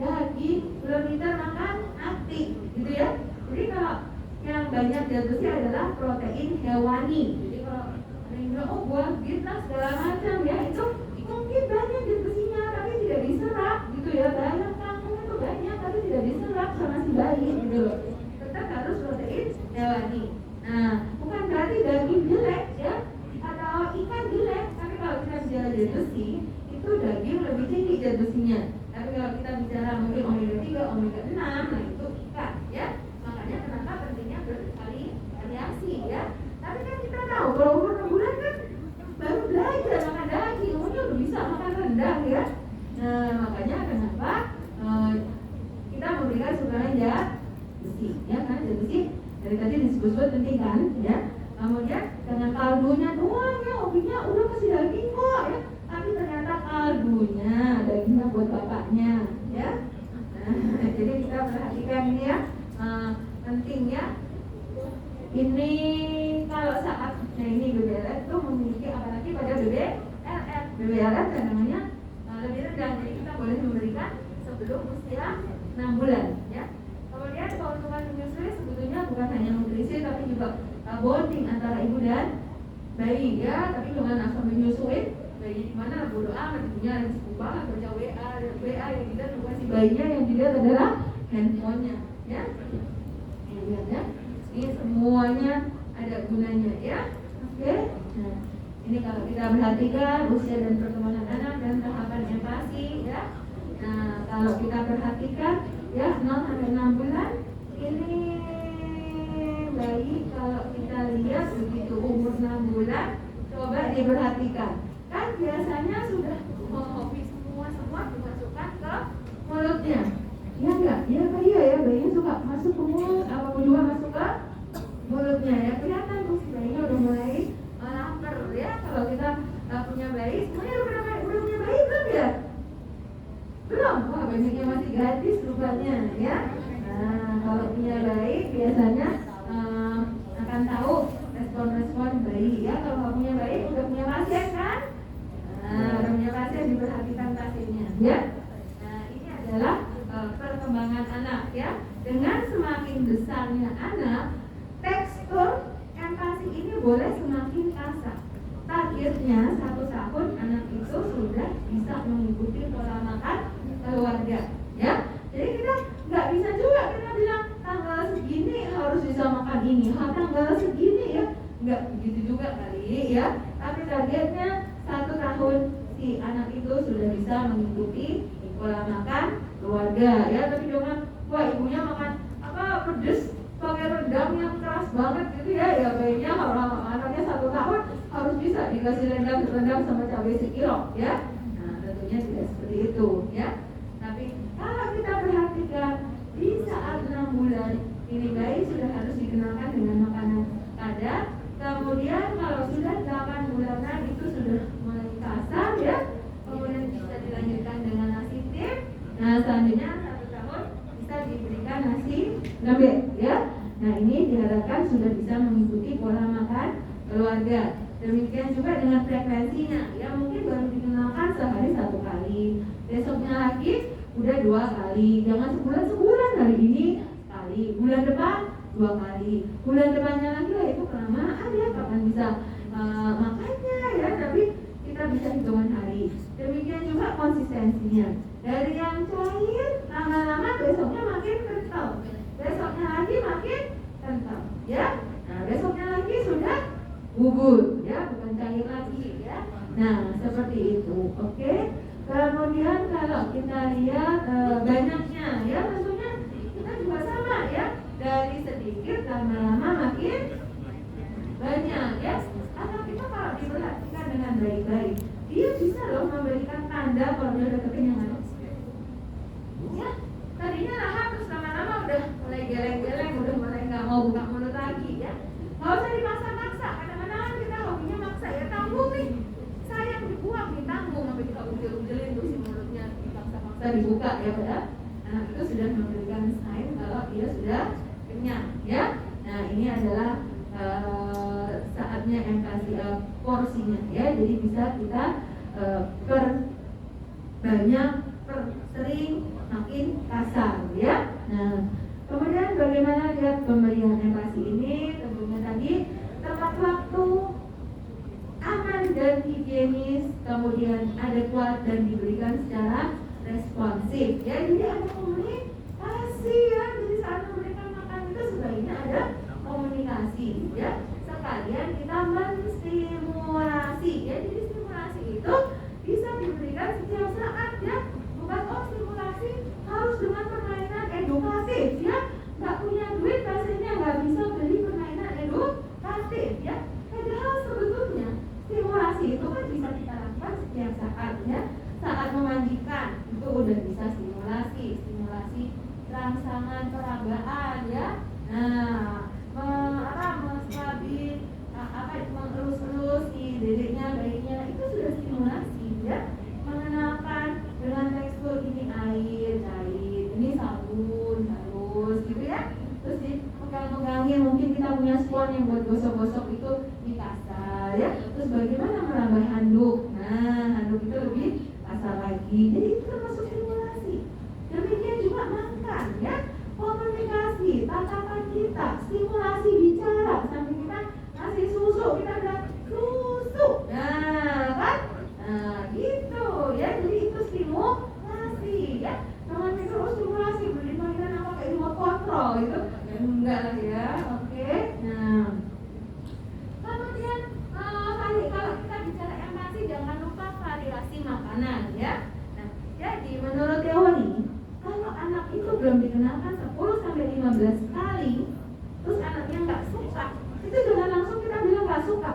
daging, belum pintar makan nasi gitu ya. Jadi kalau yang banyak zat besi adalah protein hewani. Jadi kalau ada yang bilang, oh buah bit lah segala macam ya, itu mungkin banyak zat besinya tapi tidak diserap gitu ya. Banyak kangkung itu banyak tapi tidak diserap sama si bayi gitu loh. Tetap harus protein hewani. Nah, bukan berarti daging jelek ya, atau ikan jelek, tapi kalau kita bicara zat besi, itu daging lebih tinggi zat besinya. Tapi kalau kita bicara mungkin omega 3, omega 6, nah itu ikan ya. Makanya kenapa pentingnya bervariasi ya. Tapi kan kita tahu kalau umur 6 bulan kan baru belajar makan daging, umurnya udah bisa makan rendang ya. Nah, makanya kenapa kita memberikan suplemen zat besi ya, kan zat besi dari tadi disebut-sebut penting kan ya. Kemudian dengan kaldunya doang ya, opinya udah kasih daging kok ya, tapi ternyata kaldunya dagingnya buat bapaknya ya. Nah, jadi kita perhatikan ini ya, pentingnya ini kalau saat ini BBLF itu memiliki apalagi pada BBLF dan namanya lebih rendah, jadi kita boleh memberikan sebelum usia 6 bulan ya. Kemudian keuntungan menyusui sebetulnya bukan hanya nutrisi tapi juga bonding antara ibu dan bayi ya. Tapi jangan asal menyusui bayi di mana bodo amat, ibunya yang sibuk banget baca WA yang dilihat bukan si bayinya, yang dilihat adalah handphonenya ya. Lihat ya, ini semuanya ada gunanya ya. Oke. Nah, ini kalau kita perhatikan usia dan perkembangan anak dan tahapan empati ya. Nah, kalau kita perhatikan ya 0 sampai 6 bulan ini bayi, kalau kita lihat begitu umur 6 bulan, coba diperhatikan. Kan biasanya sudah hobi semua dimasukkan ke mulutnya. Ya enggak? Ya Kak, iya ya, bayinya suka masuk ke mulut, apapun juga masuk ke mulutnya ya. Kelihatan tuh si bayinya udah mulai lapar ya. Kalau kita punya bayi, semuanya udah punya bayi belum ya? Belum? Wah, banyaknya masih gratis rupanya ya. Nah, kalau punya bayi biasanya akan tahu respon-respon bayi ya. Kalau nggak punya bayi, udah punya pasien kan? Nah, udah punya pasien, diperhatikan pasiennya ya. Nah, ini adalah perkembangan anak ya. Dengan semakin besarnya anak, tekstur empati ini boleh semakin kasar. Targetnya 1 tahun anak itu sudah bisa mengikuti pola makan keluarga ya. Jadi kita nggak bisa juga kita bilang tanggal segini harus bisa makan ini, tanggal segini ya, nggak begitu juga kali ya. Tapi targetnya 1 tahun si anak itu sudah bisa mengikuti pola makan keluarga ya. Tapi jangan wah ibunya makan apa pedes pakai rendang yang keras banget gitu ya. Ya bayinya kalau anaknya 1 tahun harus bisa dikasih rendang sama cabai sekilo ya. Nah, tentunya tidak seperti itu ya. Tapi kalau kita perhatikan di saat 6 bulan ini bayi sudah harus dikenalkan dengan makanan kadar. Kemudian kalau sudah 8 bulanan itu sudah mulai kasar ya. Kemudian bisa dilanjutkan dengan nasi tim. Nah, selanjutnya 1 tahun bisa diberikan nasi ngebet ya. Nah, ini diharapkan sudah bisa mengikuti pola makan keluarga. Demikian juga dengan frekuensinya ya, mungkin baru dikenalkan sehari 1 kali, besoknya lagi udah 2 kali, jangan sebulan hari ini sekali, bulan depan 2 kali, bulan depannya lagi lah, itu kelamaan ya, kapan bisa makannya ya. Tapi kita bisa hitungan hari. Demikian juga konsistensinya, dari yang cair lama-lama besoknya makin kental, besoknya lagi makin kental ya. Nah, besoknya lagi sudah bubur ya, bukan cair lagi ya. Nah, seperti itu. Oke. Kemudian kalau kita lihat banyaknya ya, tentunya kita juga sama ya, dari sedikit lama-lama makin banyak ya. Anak kita kalau diperhatikan dengan baik-baik, dia bisa loh memberikan tanda kalau dia udah kekenyangan ya. Tadinya lahap terus lama-lama udah mulai geleng-geleng, udah mulai nggak mau buka mulut lagi ya. Nggak usah dipaksa-paksa. Kadang-kadang kita hobinya maksa ya, tanggung nih, sayang dibuang, ditanggung sampai kita ujel-ujelin tuh si mulutnya, dipaksa-paksa dibuka ya. Padahal anak itu sudah memberikan sign kalau dia sudah kenyang ya. Nah, ini adalah saatnya empati porsinya ya. Jadi bisa kita perbanyak, sering, makin kasar ya. Nah, kemudian bagaimana lihat pemberian empati higienis, kemudian adekuat dan diberikan secara responsif. Ya, jadi ada komunikasi ya. Jadi saat memberikan makan itu sebaiknya ada komunikasi ya. Sekalian kita menstimulasi ya. Jadi stimulasi itu bisa diberikan setiap saat ya. Bukan stimulasi harus dengan permainan edukatif ya. Nggak punya duit pastinya nggak bisa beli permainan edukatif ya. Padahal sebetulnya stimulasi itu kan bisa kita lakukan setiap saat ya. Saat memandikan itu udah bisa stimulasi rangsangan peragaan ya. Nah, mengelus-elus si dedeknya, bayinya itu sudah stimulasi ya. Mengenalkan dengan tekstur ini air cair, ini sabun halus gitu ya. Terus dipegang-pegangin, mungkin kita punya spons yang buat gosok-gosok itu di kasar ya. Terus bagaimana menambah handuk? Nah, handuk itu lebih kasar lagi. Jadi itu termasuk stimulasi. Demikian juga makan ya. Komunikasi, tatapan kita, stimulasi bicara. Sampai kita kasih susu, kita bilang susu. Nah, kan? Nah, gitu ya. Jadi itu stimulasi ya. Jangan terus stimulasi, beli mainan apa kayak remote control itu. Enggak lah ya. Oke. Nah, kemudian kalau kita bicara empati, jangan lupa variasi makanan ya. Nah, jadi menurut teori, kalau anak itu belum dikenalkan 10 sampai 15 kali, terus anaknya nggak suka, itu jangan langsung kita bilang nggak suka.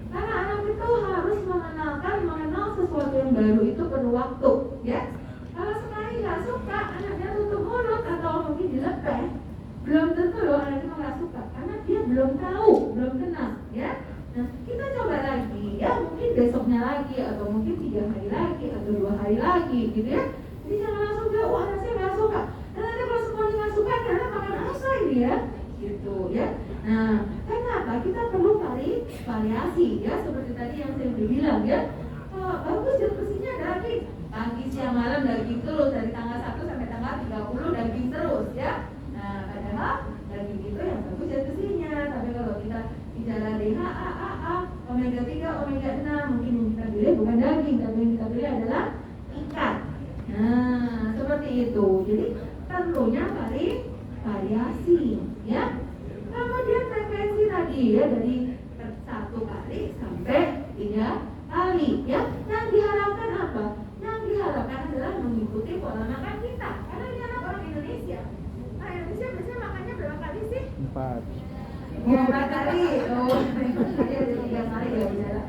Karena anak itu harus mengenal sesuatu yang baru itu perlu waktu, ya. Kalau sekali nggak suka, anaknya tutup mulut atau mungkin dilepeh, belum tentu loh anaknya nggak suka, karena dia belum tahu, belum kenal, ya. Nah, kita coba lagi, ya mungkin besoknya lagi, atau mungkin 3 hari lagi, atau 2 hari lagi, gitu ya. Jadi jangan langsung bilang, wah anak saya nggak suka. Dan nanti kalau semuanya nggak suka, karena makan apa ini ya, gitu ya. Nah, kenapa kita perlu variasi ya, seperti tadi yang saya udah bilang ya. Bagus jam besinya daging, pagi siang malam daging terus dari tanggal 1 sampai tanggal 30 daging terus ya. Nah, padahal daging itu yang bagus jam besinya. Tapi kalau kita bicara DHA, AA, omega 3, omega 6, mungkin yang kita pilih bukan daging, tapi yang kita pilih adalah ikan. Nah, seperti itu. Jadi perlunya variasi ya. Kemudian frekuensi tadi ya, dari 1 kali sampai 3 kali ya. Yang diharapkan apa? Yang diharapkan adalah mengikuti pola makan kita. Karena ini anak orang Indonesia. Nah, Indonesia biasanya makannya berapa kali sih?
4.
4 kali. Oh, saya ada 3 kali ya bicara.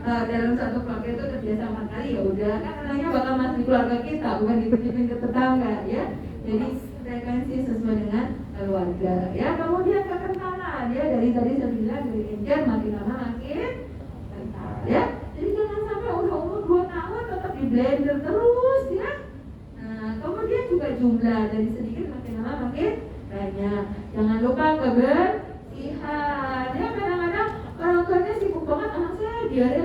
Dalam satu keluarga itu terbiasa 4 kali ya udah, kan anaknya bakal masuk di keluarga kita, bukan dititipin ke tetangga ya. Jadi frekuensi sesuai dengan keluarga ya. Kemudian kekentalan ya, dari tadi saya bilang dari encer makin lama makin kental ya. Jadi jangan sampai udah umur 2 tahun tetap di blender terus ya. Nah, kemudian juga jumlah dari sedikit makin lama makin banyak. Jangan lupa kebersihan ya. Kadang-kadang orang tuanya sibuk banget, anak saya diare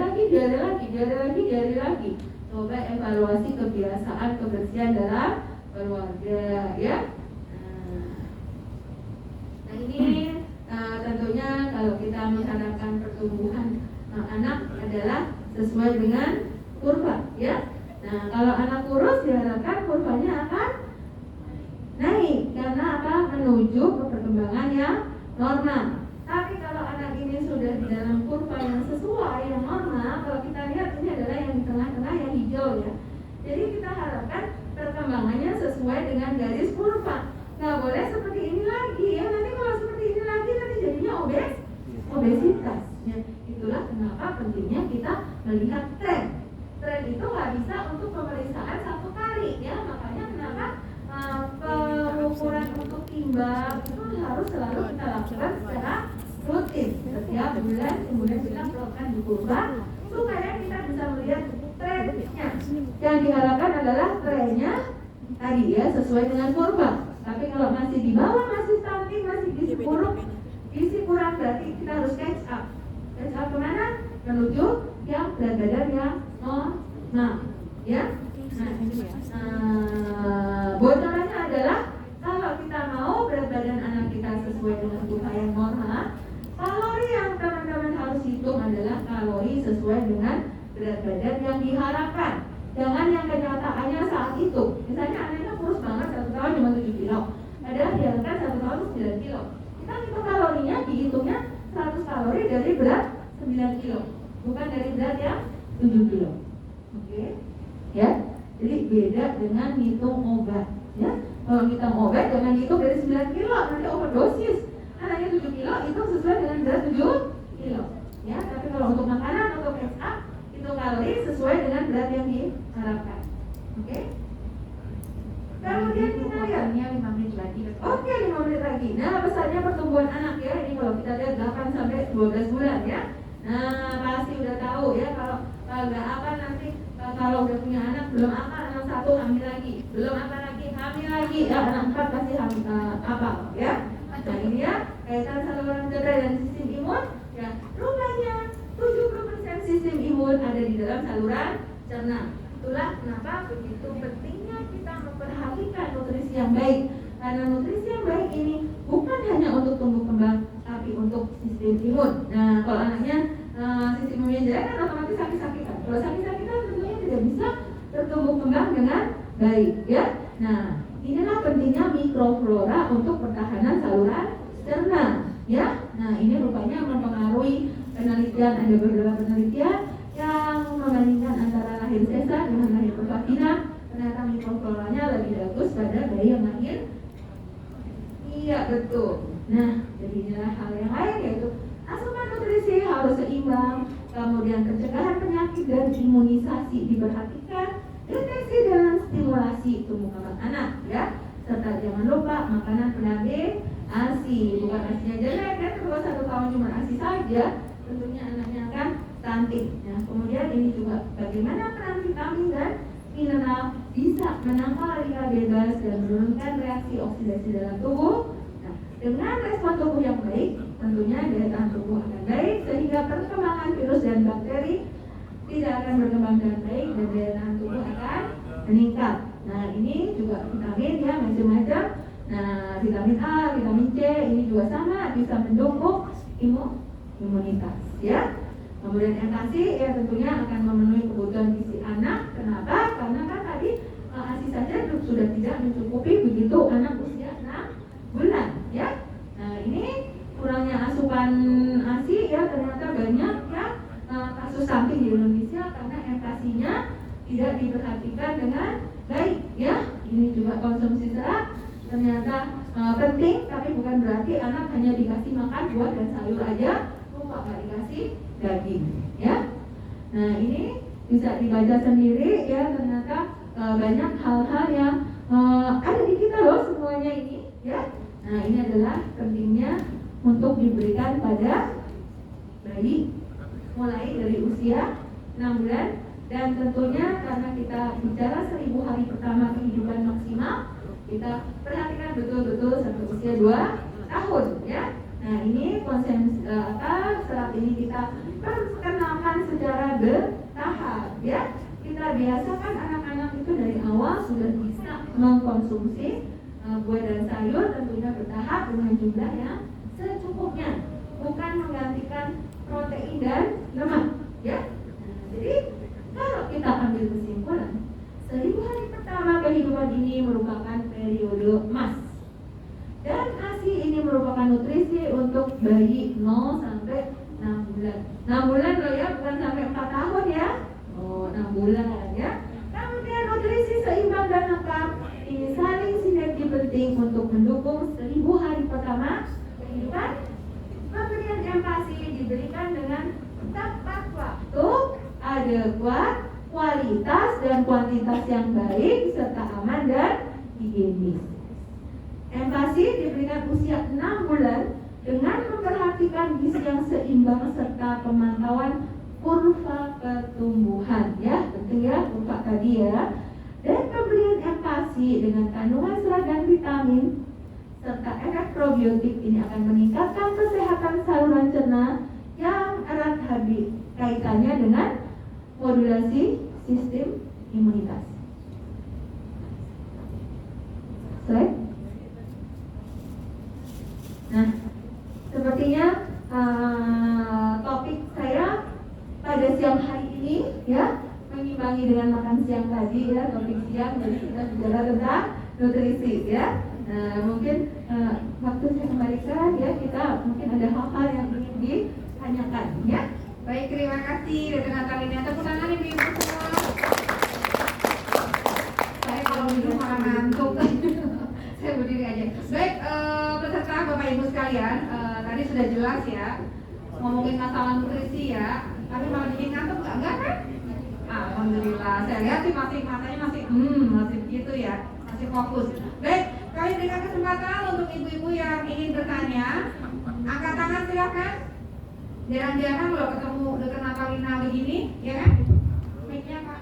lagi. Coba evaluasi kebiasaan kebersihan dalam keluarga ya. Nah ini tentunya kalau kita mengharapkan pertumbuhan anak adalah sesuai dengan kurva ya. Nah kalau anak kurus diharapkan kurvanya akan naik karena apa? Menuju ke perkembangan yang normal. Tapi kalau anak ini sudah di dalam kurva yang sesuai, yang normal, kalau kita lihat ini adalah yang di tengah-tengah yang hijau ya. Jadi kita harapkan perkembangannya sesuai dengan garis kurva. Nggak boleh seperti ini lagi ya. Nanti kalau seperti ini lagi nanti jadinya obesitas. Ya, itulah kenapa pentingnya kita melihat tren. Tren itu nggak bisa untuk pemeriksaan 1 kali ya. Makanya kenapa pengukuran untuk timbang itu harus selalu kita lakukan secara rutin setiap bulan. Kemudian kita melakukan di kurva supaya kita bisa melihat trennya. Yang diharapkan adalah trennya tadi ya sesuai dengan kurva. Tapi kalau masih di bawah, masih stunting, masih isi kurang, berarti kita harus catch up. Catch up kemana? Menuju yang berat badan yang normal ya. Bocorannya adalah kalau kita mau berat badan anak kita sesuai dengan kurva yang normal, kalori yang teman-teman harus hitung adalah kalori sesuai sesuai dengan berat badan yang diharapkan. Jangan yang kenyataannya saat itu. Misalnya anaknya kurus banget 1 tahun cuma 7 kilo. Padahal diharapkan 1 tahun 9 kilo. Kita hitung kalorinya, dihitungnya 100 kalori dari berat 9 kilo, bukan dari berat yang 7 kilo. Oke? Ya. Jadi beda dengan ngitung obat. Ya. Kalau ngitung obat jangan hitung dari 9 kilo, nanti overdosis. Anaknya 7 kilo itu sesuai dengan berat 7 kilo. Ya, tapi kalau untuk makanan untuk make up itu kalori sesuai dengan berat yang diharapkan. Oke? Kemudian kita lihat
5 menit lagi.
Oke, 5 menit lagi. Nah, pesannya pertumbuhan anak ya. Ini kalau kita lihat 8 sampai 12 bulan ya. Nah, pasti udah tahu ya kalau nggak apa nanti kalau udah punya anak belum apa anak 1 hamil lagi, belum apa lagi hamil lagi ya, anak 4 pasti hamil apa ya. Nah, ini ya kaitan saluran cerna dan sistem imun ya. Rupanya 70% sistem imun ada di dalam saluran cerna. Itulah kenapa begitu pentingnya kita memperhatikan nutrisi yang baik. Karena nutrisi yang baik ini bukan hanya untuk tumbuh kembang, tapi untuk sistem imun. Nah, kalau anaknya sistem imunnya jelek kan otomatis sakit-sakitan. Kalau sakit-sakitan tentunya tidak bisa bertumbuh kembang dengan baik, ya. Nah, inilah pentingnya mikroflora untuk pertahanan saluran cerna, ya. Nah, ini rupanya mempengaruhi penelitian, ada beberapa penelitian yang membandingkan antara lahir sesar dengan lahir per vagina. Ternyata mikrofloranya lebih bagus pada bayi yang lahir. Iya, betul. Nah, jadi inilah hal yang lain yaitu asupan nutrisi harus seimbang, kemudian pencegahan penyakit dan imunisasi diperhatikan, deteksi dan stimulasi tumbuh kembang anak, ya. Serta jangan lupa makanan pendamping ASI, bukan ASInya jelek ya, kalau 1 tahun cuma ASI saja, tentunya anaknya akan stunting. Nah, kemudian ini juga bagaimana peran vitamin dan mineral bisa menangkal radikal bebas dan menurunkan reaksi oksidasi dalam tubuh. Nah, dengan respon tubuh yang baik, tentunya daya tahan tubuh akan baik sehingga perkembangan virus dan bakteri tidak akan berkembang dengan baik dan daya tahan tubuh akan meningkat. Nah, ini juga vitamin ya macam-macam. Nah, vitamin A, vitamin C ini juga sama bisa mendukung imunitas ya. Kemudian yang kasih ya tentunya akan memenuhi kebutuhan gizi anak. Kenapa? Karena kan tadi ASI saja sudah tidak mencukupi begitu anak usia 6 bulan ya. Nah, ini kurangnya asupan ASI ya ternyata banyak ya kasus stunting di Indonesia karena empasinya tidak diperhatikan dengan baik ya. Ini juga konsumsi serat ternyata penting, tapi bukan berarti anak hanya dikasih makan buah dan sayur aja, lupa nggak dikasih daging ya. Nah, ini bisa dibaca sendiri ya, ternyata banyak hal-hal yang ada di kita loh semuanya ini ya. Nah, ini adalah pentingnya untuk diberikan pada bayi mulai dari usia 6 bulan, dan tentunya karena kita bicara 1000 hari pertama kehidupan maksimal, kita perhatikan betul-betul sampai usia 2 tahun ya. Nah, ini serat ini kita perkenalkan secara bertahap ya. Kita biasakan anak-anak itu dari awal sudah bisa mengkonsumsi buah dan sayur, tentunya bertahap dengan jumlah yang secukupnya, bukan menggantikan protein dan lemak ya. Nah, jadi kalau kita ambil kesimpulan, 1000 hari pertama kehidupan ini merupakan periode emas. Dan ASI ini merupakan nutrisi untuk bayi 0 sampai 6 bulan. 6 bulan loh ya, bukan sampai 4 tahun ya. Oh, 6 bulan ya. Kemudian nutrisi seimbang dan lengkap ini saling sinergi penting untuk mendukung 1000 hari pertama kehidupan. Kemudian empati diberikan dengan tepat waktu, adekuat, kualitas dan kuantitas yang baik serta aman dan higienis. Empati diberikan usia 6 bulan dengan memperhatikan gizi yang seimbang serta pemantauan kurva pertumbuhan ya, penting ya kurva tadi ya. Dan pemberian empati dengan kandungan serat dan vitamin serta efek probiotik ini akan meningkatkan kesehatan saluran cerna yang erat kaitannya dengan modulasi sistem imunitas. Slide. Nah, sepertinya topik saya pada
siang hari ini ya, mengimbangi dengan makan siang tadi ya, topik siang, jadi kita bicara tentang nutrisi ya. Nah, mungkin waktu saya kembalikan ya, kita mungkin ada hal-hal yang ingin ditanyakan ya.
Baik, terima kasih Dr. Natalina. Tepuk tangan ibu-ibu semua. Saya kalau duduk malah ngantuk. Saya berdiri aja. Baik, peserta Bapak Ibu sekalian, tadi sudah jelas ya ngomongin masalah nutrisi ya. Tapi malah bikin ngantuk enggak kan? Alhamdulillah. Saya lihat sih matanya masih begitu ya, masih fokus. Baik, kami berikan kesempatan untuk ibu-ibu yang ingin bertanya. Angkat tangan silakan. Jarang-jarang loh ketemu Dr. Natalina begini, ya kan? Mic-nya Pak.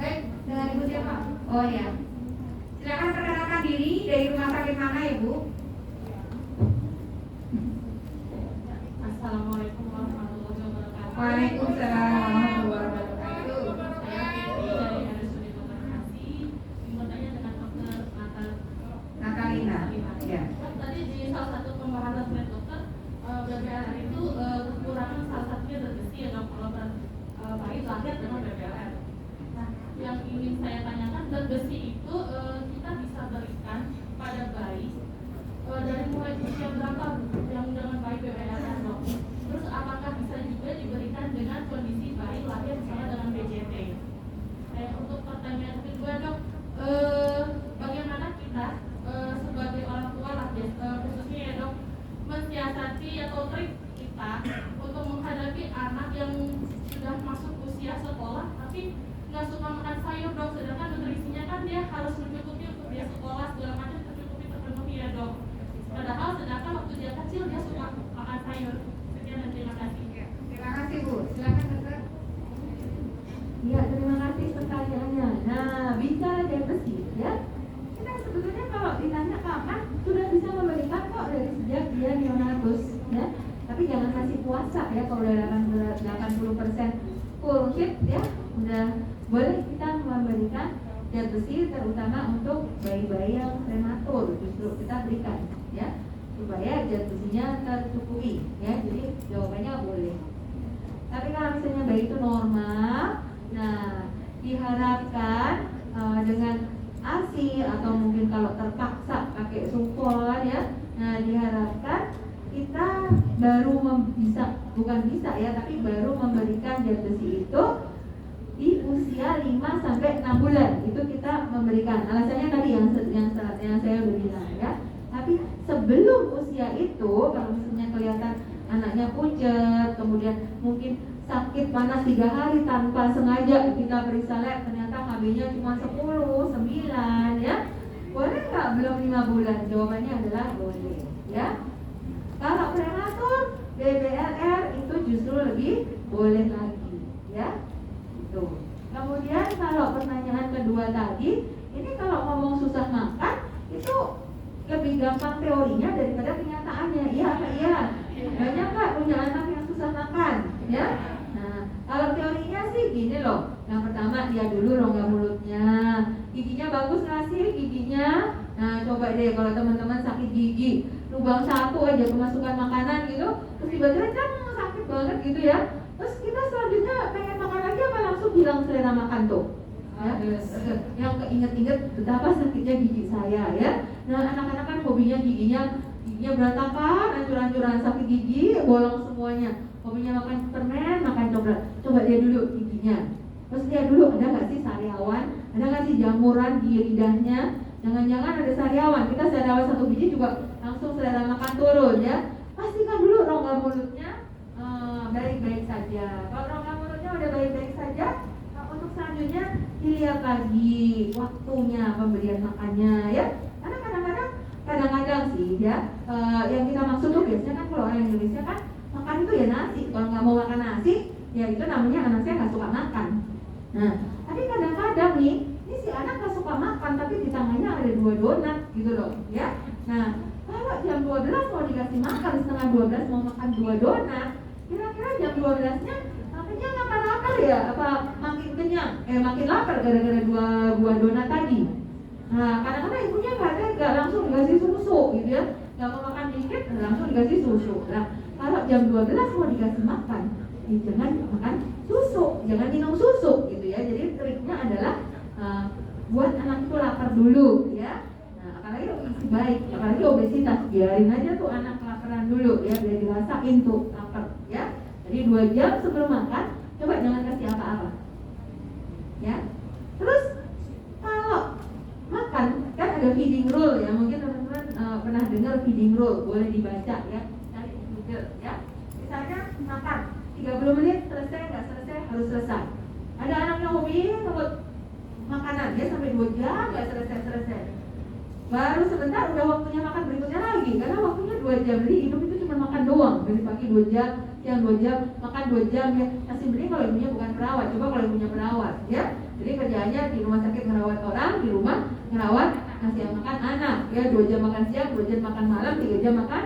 Baik, dengan ibu siapa? Oh ya. Silakan perkenalkan diri, dari rumah sakit mana Ibu?
Assalamualaikum warahmatullahi wabarakatuh.
Waalaikumsalam warahmatullahi wabarakatuh.
Saya Dewi dari RSUD Dr. Kasih. Ingin bertanya dengan Dr.
Natalina. Ya.
Tadi di salah satu pembahasan oleh dokter, BBLR itu kekurangan salah satunya zat besi ya dok, kalau bayi lahir dengan BBLR. Nah, yang ingin saya tanyakan, zat besi itu kita bisa berikan pada bayi dari mulai usia berapa yang dengan bayi BBLR dok? Terus apakah bisa juga diberikan dengan kondisi bayi lahir misalnya dengan BCT? Untuk pertanyaan kedua dok, bagaimana kita sebagai orang tua lah, khususnya ya dok, mensiasati atau trik kita untuk menghadapi anak yang sudah masuk usia sekolah tapi nggak suka makan sayur dok, sedangkan nutrisinya kan dia harus mencukupi untuk dia sekolah segala macam terpenuhi ya dok. Padahal sedangkan waktu dia kecil dia suka makan sayur. Sekian dan terima kasih.
Terima kasih Bu. Silakan dokter.
Ya, terima kasih pertanyaannya. Nah, bicara zat besi ya, kita sebetulnya kalau ditanya kapan sudah bisa memberikan kok dari sejak dia neonatus ya. Tapi jangan masih puasa ya, kalau udah 80% full hit ya, udah boleh kita memberikan zat besi, terutama untuk bayi-bayi yang prematur justru kita berikan ya, supaya zat besinya tercukupi ya. Jadi jawabannya boleh. Tapi kalau misalnya bayi itu normal, nah diharapkan dengan ASI atau mungkin kalau terpaksa pakai sumpon ya, nah diharapkan kita baru bisa ya, tapi baru memberikan zat besi itu di usia 5 sampai 6 bulan itu kita memberikan. Alasannya tadi yang saya udah bilang ya. Tapi sebelum usia itu, kalau misalnya kelihatan anaknya pucat, kemudian mungkin sakit panas 3 hari tanpa sengaja kita periksa lab, ternyata HB-nya cuma 10, 9 ya. Boleh nggak belum 5 bulan? Jawabannya adalah boleh ya. Kalau prematur BBLR itu justru lebih boleh lagi ya. Itu. Kemudian kalau pertanyaan kedua tadi, ini kalau ngomong susah makan itu lebih gampang teorinya daripada kenyataannya. Iya Kak, iya. Banyak Kak punya anak yang susah makan ya. Nah, kalau teorinya sih gini loh. Yang pertama dia dulu rongga mulutnya, giginya bagus nggak sih giginya? Nah, coba deh kalau teman-teman sakit gigi, lubang satu aja kemasukan makanan gitu, terus tiba-tiba sakit banget gitu ya. Terus kita selanjutnya pengen makan lagi apa langsung hilang selera makan tuh? Ya, yang keinget-inget betapa sakitnya gigi saya ya. Nah, anak-anak kan hobinya giginya berantakan, hancur-hancuran, sakit gigi, bolong semuanya. Hobinya makan permen, makan coklat. Coba dia dulu giginya. Terus dia dulu ada nggak sih sariawan? Ada nggak sih jamuran di lidahnya? Jangan-jangan ada sariawan. Kita sariawan 1 biji juga langsung selera makan turun ya. Pastikan dulu rongga mulutnya baik-baik saja. Kalau rongga mulutnya udah baik-baik saja, untuk selanjutnya dilihat lagi waktunya pemberian makannya ya. Karena kadang-kadang sih ya, yang kita maksud tuh biasanya kan kalau orang Indonesia kan makan itu ya nasi. Kalau nggak mau makan nasi, ya itu namanya anak saya nggak suka makan. Nah, tapi kadang-kadang nih, ini si anak nggak suka makan, tapi di tangannya ada 2 donat gitu loh ya. Nah, kalau jam 12 mau dikasih makan, setengah 12 mau makan 2 donat, kira-kira jam 12-nya kenyang apa lapar ya? Apa makin kenyang? Makin lapar gara-gara 2 buah donat tadi. Nah, kadang-kadang ibunya nggak langsung dikasih susu gitu ya, nggak mau makan dikit langsung dikasih susu. Nah, kalau jam 12 mau dikasih makan, jangan makan susu, jangan minum susu gitu ya. Jadi triknya adalah buat anak itu lapar dulu ya. Nah, apalagi gizi baik, apalagi obesitas, biarin aja tuh anak kelaparan dulu ya, biar dirasain tuh lapar ya. Jadi 2 jam sebelum makan, coba jangan kasih apa-apa ya. Terus kalau makan kan ada feeding rule ya, mungkin teman-teman pernah dengar feeding rule, boleh dibaca ya, cari di Google ya. Misalnya makan 30 menit selesai, nggak selesai harus selesai. Ada anak yang hobi ngebut makanan dia sampai 2 jam nggak selesai. Baru sebentar udah waktunya makan berikutnya lagi, karena waktunya 2 jam. Jadi hidup itu cuma makan doang, dari pagi 2 jam, siang 2 jam, makan 2 jam ya. Nasi beli kalau ibunya bukan perawat, coba kalau ibunya perawat ya. Jadi kerjaannya di rumah sakit merawat orang, di rumah merawat ngasih makan anak ya. 2 jam makan siang, 2 jam makan malam, 3 jam makan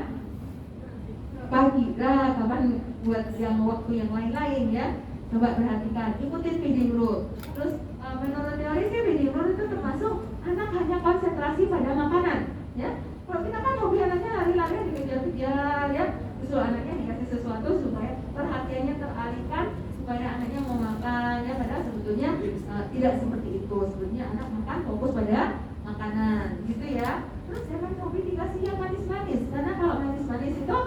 pagi. Nah, kapan buat yang waktu yang lain-lain ya. Coba perhatikan, ikutin feeding rule. Terus menurut teori sih feeding rule itu termasuk anak hanya konsentrasi pada makanan ya. Kalau kita kan hobi anaknya lari-lari dikejar-kejar ya, justru anaknya dikasih sesuatu supaya perhatiannya teralihkan, supaya anaknya mau makan ya. Padahal sebetulnya tidak seperti itu. Sebetulnya anak makan fokus pada makanan gitu ya. Terus jangan hobi dikasih yang manis-manis, karena kalau manis-manis itu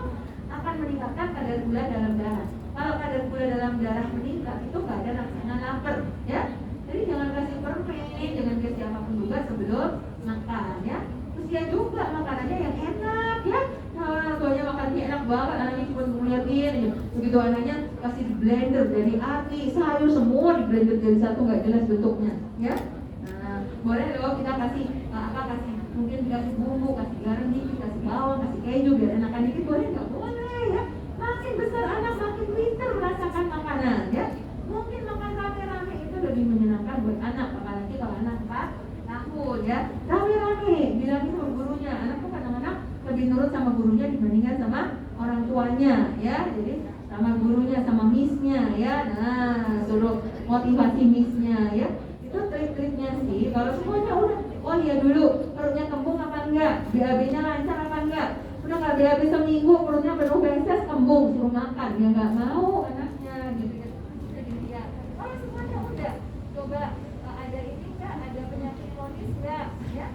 akan meningkatkan kadar gula dalam darah. Kalau kadar gula dalam darah meningkat, itu nggak ada rasa lapar ya. Jadi jangan kasih permen, jangan kasih apapun juga sebelum makan ya. Terus ya juga makanannya yang enak ya. Nah, orang tuanya makannya enak banget, anaknya cuma ngeliatin aja. Begitu anaknya kasih di blender dari api, sayur semua di blender jadi satu, nggak jelas bentuknya ya. Nah, boleh loh kita kasih kasih mungkin dikasih bumbu, kasih garam dikit, kasih bawang, kasih keju biar enakan dikit, boleh nggak? Boleh ya. Makin besar anak makin pintar merasakan makanan ya. Mungkin makan rame-rame itu lebih menyenangkan buat anak, apalagi kalau anak 4 tahun ya. Rame-rame, bilangin sama gurunya. Anak tuh kadang-kadang lebih nurut sama gurunya dibandingkan sama orang tuanya ya. Jadi sama gurunya, sama missnya ya. Nah, suruh motivasi missnya ya. Itu trik-triknya sih. Kalau semuanya udah, oh iya dulu perutnya kembung apa enggak, BAB-nya lancar apa enggak. Udah nggak BAB seminggu, perutnya penuh feses, kembung, suruh makan, dia nggak mau anaknya gitu ya. Ya. Kalau semuanya udah, coba ada ini enggak, ada penyakit kronis enggak, ya?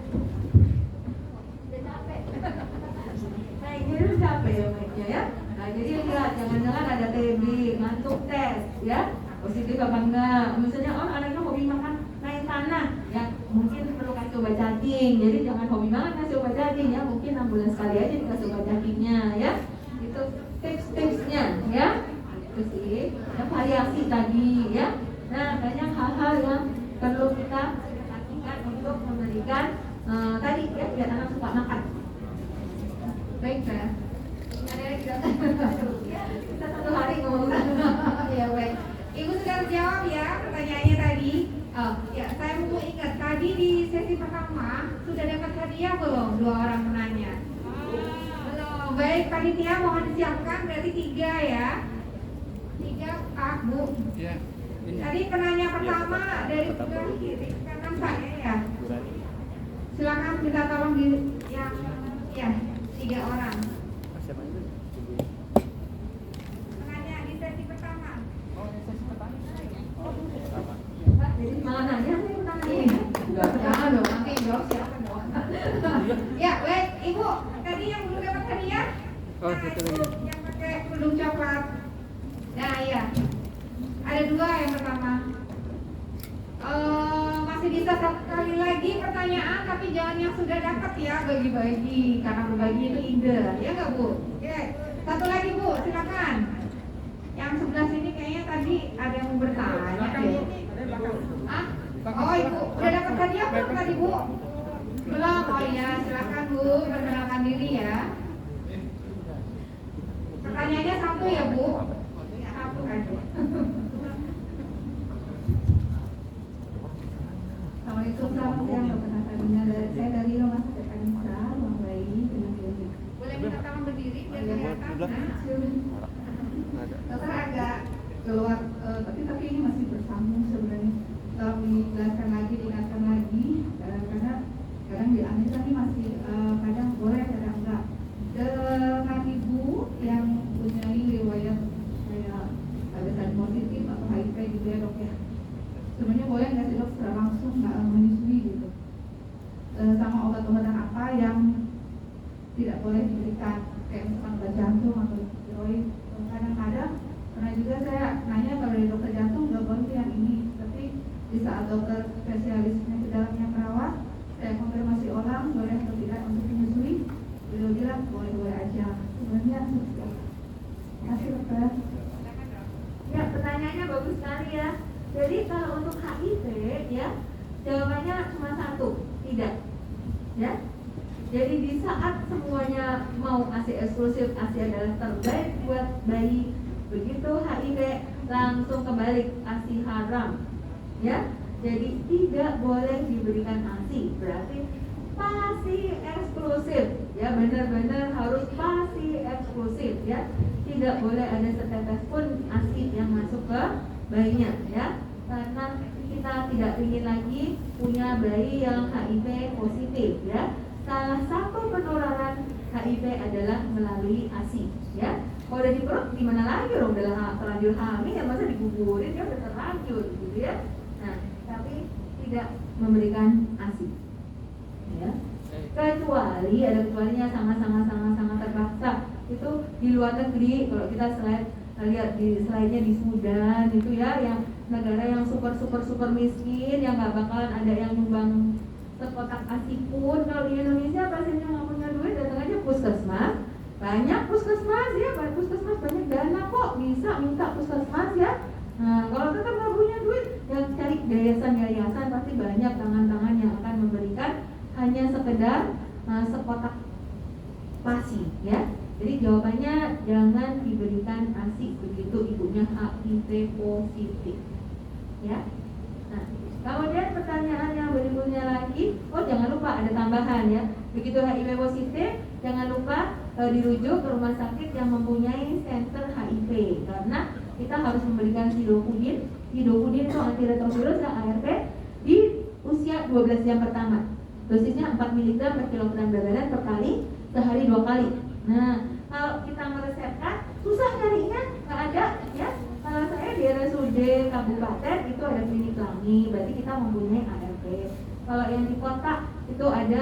Udah capek. Nah ini udah capek ya mainnya ya. Nah jadi lihat, jangan-jangan ada TB, ngantuk tes, ya. Positif apa enggak? Misalnya anaknya hobi makan naik tanah, ya mungkin perlu kasih obat cacing. Jadi jangan hobi banget kasih obat cacing ya. Mungkin 6 bulan sekali aja dikasih obat cacingnya ya. Itu tips-tipsnya ya. Itu sih. Yang variasi tadi ya. Nah banyak hal-hal yang perlu kita perhatikan untuk memberikan tadi ya biar anak suka makan.
Baik saya. Ada lagi tidak?
Kita satu hari ngomong.
Ya baik. Ibu sudah menjawab ya pertanyaannya tadi. Oh, ya saya mau ingat tadi di sesi pertama sudah dapat hadiah belum 2 orang penanya? Belum. Baik, panitia mohon disiapkan berarti 3 ya. 3 Pak Bu.
Ya.
Tadi penanya pertama dari sebelah kiri kanan saya ya. Silakan minta tolong di yang ya 3 orang. Penanya di sesi pertama.
Jadi malah nanya nih pertanyaan.
Jangan dong, nanti yang jawab siapa dong? Ya, baik, Ibu. Tadi yang belum dapat hadiah?
Oh, satu lagi.
Yang pakai kerudung coklat. Nah, iya. Ada 2 yang pertama. Masih bisa sekali lagi pertanyaan, tapi jangan yang sudah dapat ya, bagi-bagi. Karena berbagi itu indah, ya nggak Bu? Oke. Satu lagi Bu, silakan. Yang sebelah sini kayaknya tadi ada yang mau bertanya deh. Ah? Oh Ibu, udah dapat hadiah belum tadi Bu? Belum, oh iya silakan Bu, perkenalkan diri ya. Pertanyaannya 1 ya Bu? Ya, 1 aja.
Assalamualaikum, selamat siang Dr. Natalina. Saya dari Rumah Sakit Anissa, Ruang Bayi dengan klinik.
Boleh minta tolong berdiri biar kelihatan. Nah,
Dokter agak keluar, tapi ini masih bersambung sebenarnya. Tolong dijelaskan lagi, diingatkan lagi, karena kadang di Anissa ini masih kadang boleh, kadang enggak. Dengan ibu yang punya riwayat kayak bagus sekali ya. Jadi kalau untuk HIV ya, jawabannya cuma satu, tidak. Ya. Jadi di saat semuanya mau ASI eksklusif, ASI adalah terbaik buat bayi. Begitu HIV langsung kebalik, ASI haram. Ya. Jadi tidak boleh diberikan ASI, berarti pasi eksklusif. Ya, benar-benar harus pasi eksklusif ya. Tidak boleh ada setetes pun ASI yang masuk ke bayinya ya. Karena kita tidak ingin lagi punya bayi yang HIV positif ya. Salah satu penularan HIV adalah melalui ASI ya. Kalau udah di perut gimana lagi, orang udah terlanjur hamil ya, masa digugurin, ya udah terlanjur gitu ya. Nah, tapi tidak memberikan ASI ya. Kecuali ada kecualinya, sangat terpaksa. Itu di luar negeri, kalau kita lihat di slide-nya di Sudan itu ya, yang negara yang super miskin, yang nggak bakalan ada yang nyumbang sekotak ASI pun. Kalau di Indonesia pasiennya nggak punya duit, datang aja puskesmas. Banyak puskesmas ya, puskesmas banyak dana kok, bisa minta puskesmas ya. Nah, kalau tetap nggak punya duit, ya cari yayasan pasti banyak tangan-tangan yang akan memberikan hanya sekedar sekotak pasi ya. Jadi jawabannya jangan diberikan ASI begitu ibunya HIV positif ya. Nah, kemudian pertanyaan yang berikutnya lagi, jangan lupa ada tambahan ya. Begitu HIV positif, jangan lupa dirujuk ke rumah sakit yang mempunyai center HIV, karena kita harus memberikan sidofudin. Sidofudin itu antiretrovirus yang ARV di usia 12 jam pertama. Dosisnya 4 mg per kilogram berat badan per kali, sehari 2 kali. Nah, kalau kita meresepkan, susah carinya, nggak ada ya. Kalau saya di RSUD Kabupaten itu ada klinik Langi, berarti kita mempunyai ARV. Kalau yang di kota itu ada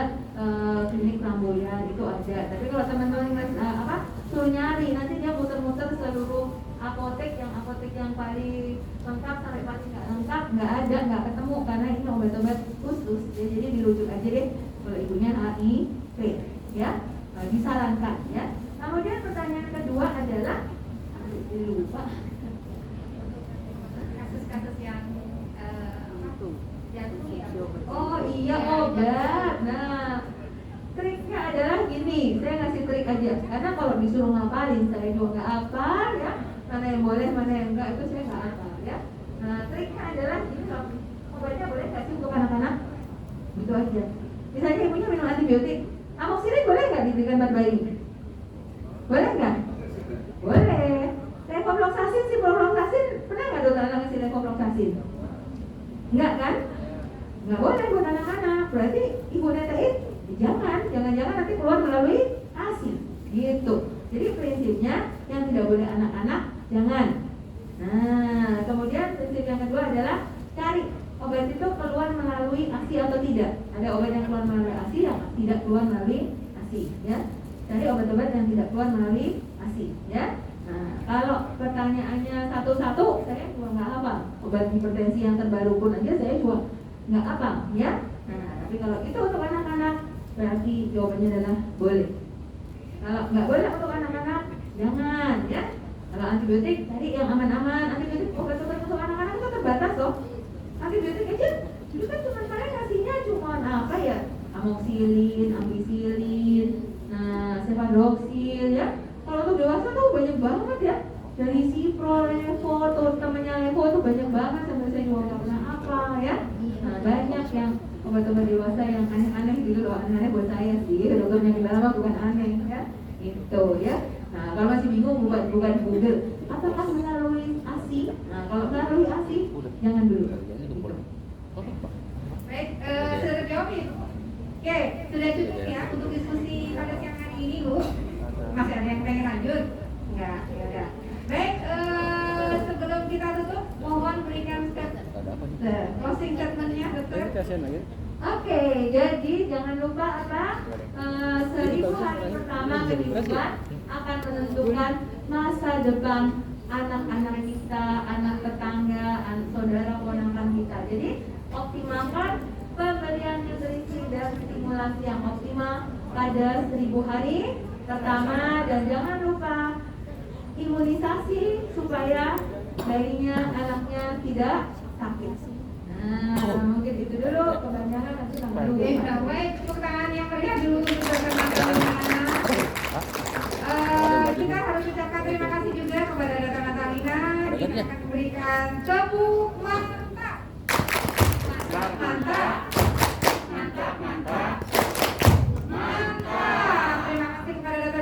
klinik Ramboyan, itu ada. Tapi kalau teman-teman suruh nyari, nanti dia muter-muter seluruh apotek yang paling lengkap sampai paling nggak lengkap, nggak ada, nggak ketemu, karena ini obat-obat khusus ya. Jadi dirujuk aja deh kalau ibunya HIV ya, disarankan ya. Kemudian pertanyaan kedua adalah, lupa,
Kasus-kasus yang jantung ya.
oh iya obat. Nah, triknya adalah gini, saya ngasih trik aja, karena kalau disuruh ngapalin saya juga nggak hafal ya, mana yang boleh mana yang enggak itu saya nggak hafal ya. Nah, triknya adalah gini, kalau obatnya boleh nggak sih untuk anak-anak, gitu aja. Misalnya ibunya minum antibiotik, amoxicillin boleh nggak diberikan buat bayi? Boleh nggak? Boleh. Levofloxacin sih, pernah nggak dokter anak ngasih levofloxacin? Enggak kan? Nggak boleh buat anak-anak. Berarti ibu netain, jangan nanti keluar melalui ASI gitu. Jadi prinsipnya yang tidak boleh anak-anak jangan. Nah, kemudian prinsip yang kedua adalah cari obat itu keluar melalui ASI atau tidak. Ada obat yang keluar melalui ASI, yang tidak keluar melalui ASI ya. Cari obat-obat yang tidak keluar melalui ASI ya. Nah, kalau pertanyaannya satu-satu saya juga nggak hafal. Obat hipertensi yang terbaru pun aja saya juga nggak hafal ya. Nah, tapi kalau itu untuk anak-anak berarti jawabannya adalah boleh. Kalau nggak boleh untuk anak-anak jangan ya. Kalau antibiotik cari yang aman-aman. Antibiotik obat-obat untuk anak-anak itu terbatas loh. Antibiotik aja itu kan cuma saya ngasihnya cuma apa ya, amoxicillin, ampicillin, nah cefadroxil ya. Kalau untuk dewasa tuh banyak banget ya, dari Cipro, Levo, tuh temennya Levo tuh banyak banget, sampai saya juga nggak pernah apa ya. Nah, banyak yang obat-obat dewasa yang aneh-aneh gitu loh. Aneh-aneh buat saya sih, dokter penyakit dalam bukan aneh ya, itu ya. Nah, kalau masih bingung bukan Google, apakah melalui ASI? Nah, kalau melalui ASI jangan dulu gitu.
Baik, sudah terjawab nih. Oke, sudah cukup ya untuk diskusi pada siang hari ini, Bu. Masih ada yang pengen lanjut? Enggak, ya udah. Baik, sebelum kita tutup, mohon berikan closing statement-nya, dokter.
Oke, jadi jangan lupa apa, 1000 hari pertama kehidupan akan menentukan masa depan anak-anak kita, anak tetangga, saudara ponakan kita. Jadi optimalkan pemberian nutrisi dan stimulasi yang optimal pada 1000 hari pertama, dan jangan lupa imunisasi supaya bayinya, anaknya tidak sakit. Nah, mungkin itu dulu kebanyakan nanti tambah dulu.
Baik, tepuk tangan yang meriah dulu untuk teman-teman. Kita harus ucapkan terima kasih juga kepada Data Natalina. Kita akan memberikan tepuk mantap. Mantap, mantap. Mantap, mantap. Mantap. Terima kasih kepada Data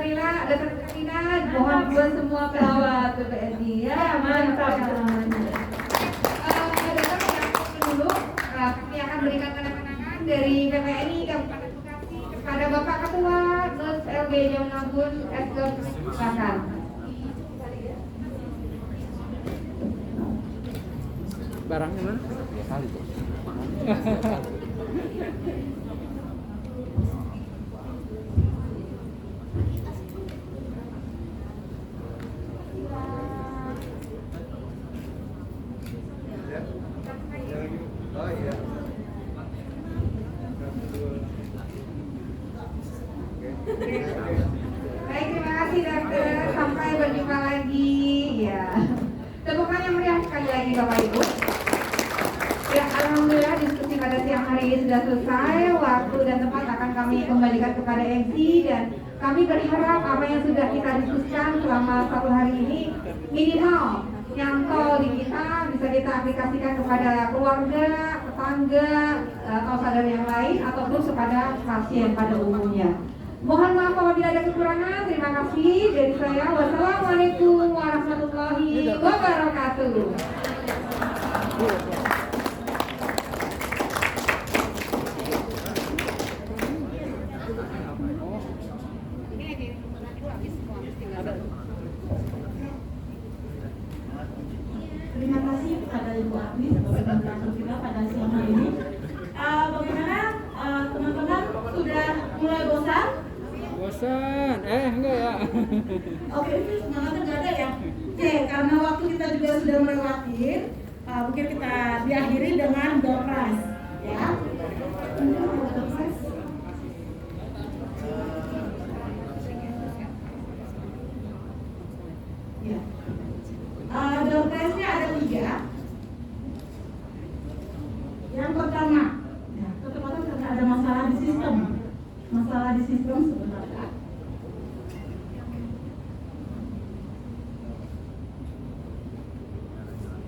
Natalina.
Mohon buat semua perawat PPNI ya, mantap.
Dulu kami akan berikan tanda tangan dari PPNI Kabupaten Bekasi kepada Bapak Ketua Nus LB Jaunabun Esgor Bakal.
Barangnya mana? Kali tuh.
Baik, terima kasih dokter. Sampai berjumpa lagi. Ya. Tepukan yang meriah sekali lagi Bapak Ibu. Ya, alhamdulillah diskusi pada siang hari ini sudah selesai. Waktu dan tempat akan kami kembalikan kepada MC dan kami berharap apa yang sudah kita diskusikan selama 1 hari ini minimal nyantol di kita bisa kita aplikasikan kepada keluarga, tetangga, atau saudara yang lain ataupun kepada pasien pada umumnya. Mohon maaf apabila ada kekurangan. Terima kasih dari saya. Wassalamualaikum warahmatullahi wabarakatuh.
Terima kasih kepada Ibu Agnes presentasi kita pada siang hari ini. Bagaimana teman-teman sudah mulai bosan?
Bosan? Enggak ya.
Oke, ini semangatnya nggak ada ya? Oke, karena waktu kita juga sudah melewati, mungkin kita diakhiri dengan door prize, ya. Ya. Door prize-nya ada 3. Yang pertama, ya, ketepatan karena ada masalah di sistem. Masalah di sistem sebenarnya.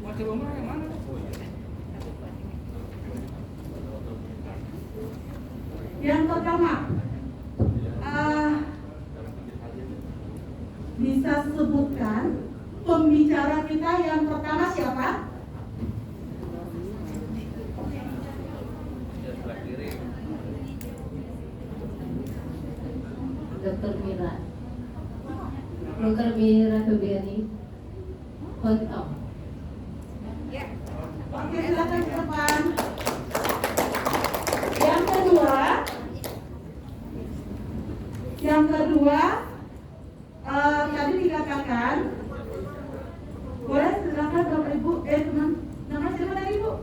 Masih rumah yang mana?
Yang pertama, bisa sebutkan pembicara kita yang pertama siapa?
Dr. Mira. Dr. Mira Febriani. Kontok.
Oke, silakan ke depan. Yang kedua, tadi dikatakan, boleh silakan Bapak Ibu, teman, nama siapa tadi Bu?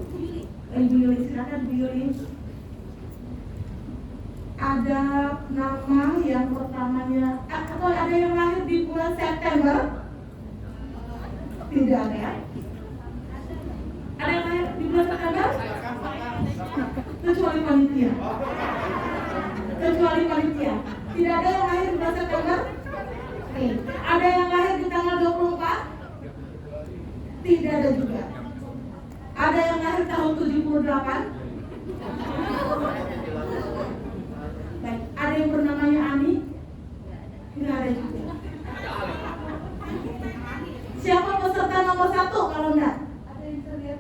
Ibu Yuli, silakan Bu Yuli. Ada nama yang pertamanya, atau ada yang lahir di bulan September? Tidak ada. Ada yang lahir di bulan September? Kecuali panitia. Kecuali panitia. Tidak ada yang lahir di bulan September? Nih. Ada yang lahir di tanggal 24? Tidak ada juga. Ada yang lahir tahun 78? Baik. Ada yang bernamanya Ani? Tidak ada juga. Siapa peserta nomor 1 kalau enggak? Ada yang bisa lihat?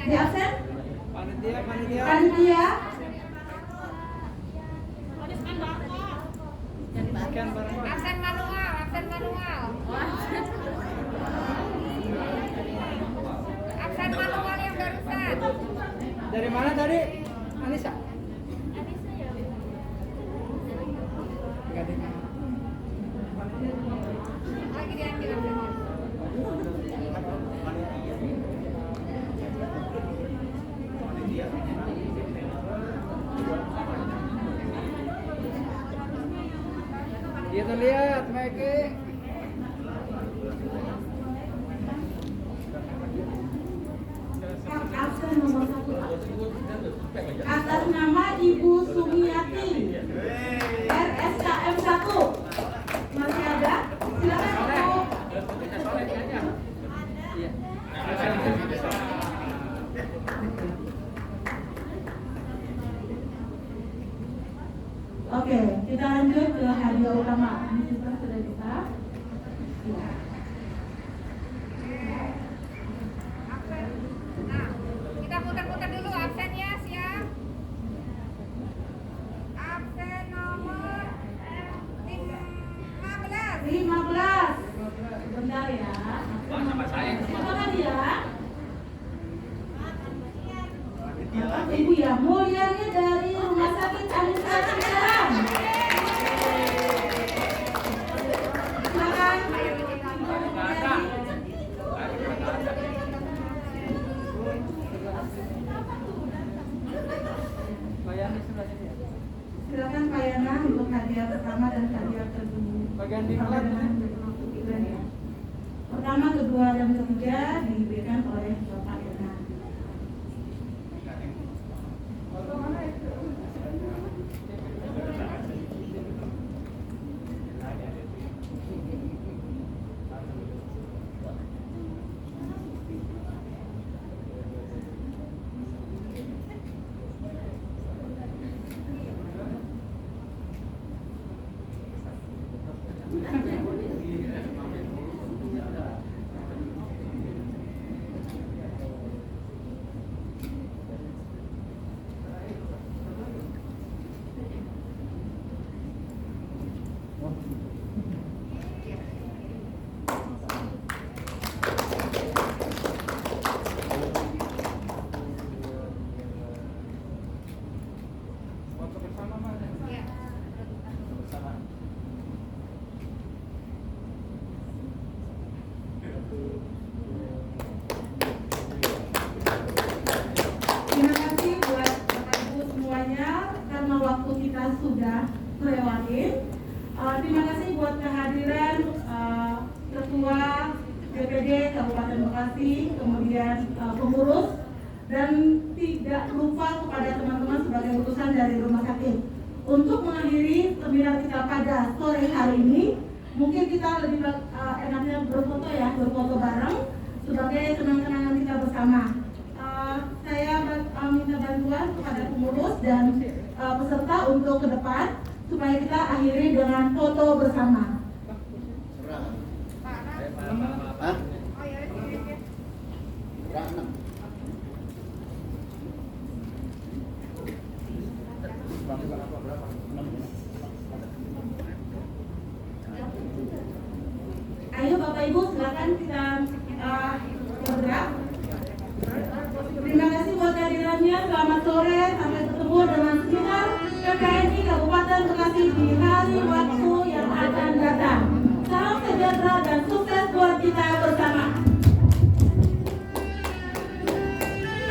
Di absen?
Panitia.
Panitia?
Absen manual. Absen manual yang barusan.
Dari mana tadi? Anissa.
Lagi diambil absennya.
Kita lihat, Mike. Iya.
Oke, kita lanjut ke hadiah utama. Ini sistem sudah bisa. Ya.
Nah, kita putar-putar dulu absennya, siap. Absen nomor 15.
15. Bentar ya. Siapa hadiah? Ibu ya, mulianya dari Rumah Sakit Anissa Cikarang. Silakan.
Bayarnya sebelah sini ya.
Silakan Pak Yana untuk hadiah pertama dan hadiah kedua.
Bagian diklat.
Ya. Pertama, kedua, dan ketiga diberikan oleh Bapak Yana.
Foto bersama Mas.
Ya.
Terima kasih buat Bapak Ibu semuanya karena waktu kita sudah melewati. Terima kasih buat kehadiran Ketua DPD Kabupaten Bekasi, kemudian pengurus, dan tidak lupa kepada teman-teman sebagai utusan dari rumah sakit. Untuk mengakhiri seminar kita pada sore hari ini, mungkin kita lebih enaknya berfoto ya, berfoto bareng sebagai kenang-kenangan kita bersama. Saya minta bantuan kepada pengurus dan peserta untuk ke depan supaya kita akhiri dengan foto bersama.
Hah?
Oh ya, ini.
Berapa?
Ayo Bapak Ibu silakan kita bergerak. Terima kasih buat kehadirannya. Selamat sore, sampai ketemu dengan seminar PKNI Kabupaten Bekasi di hari waktu yang akan datang. Salam sejahtera dan sukses buat kita bersama.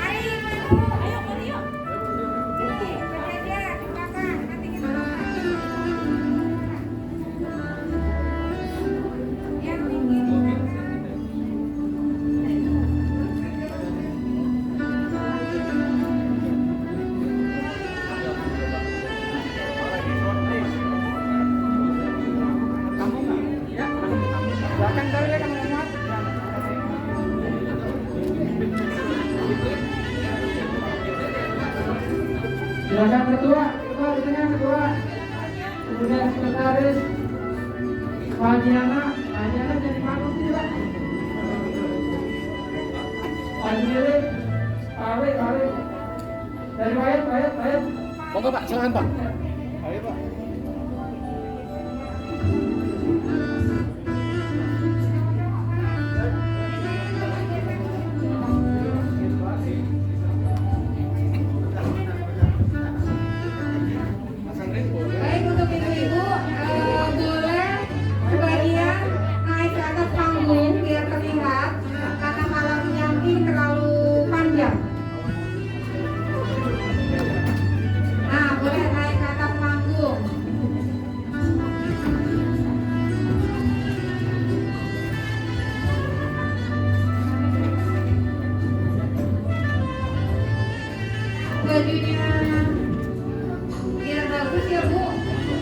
Mari Ibu.
Ayo, mari yuk.
Bekerja di belakang. Nanti kita yang tinggi.
Kamu nggak? Ya. Belakang kali ya kamu Muhammad.
Silakan ketua di tengah ketua. Kemudian sekretaris Pak Diana jadi mana sih Pak? Pak Jiri, Arif. Dari Wayat.
Monggo Pak, silakan Pak.
Ayo Pak.
Baik untuk ibu-ibu, boleh sebagian naik ke atas panggung biar terlihat karena malamnya mungkin terlalu panjang. Nah, boleh naik ke atas panggung. Bajunya biar bagus ya Bu.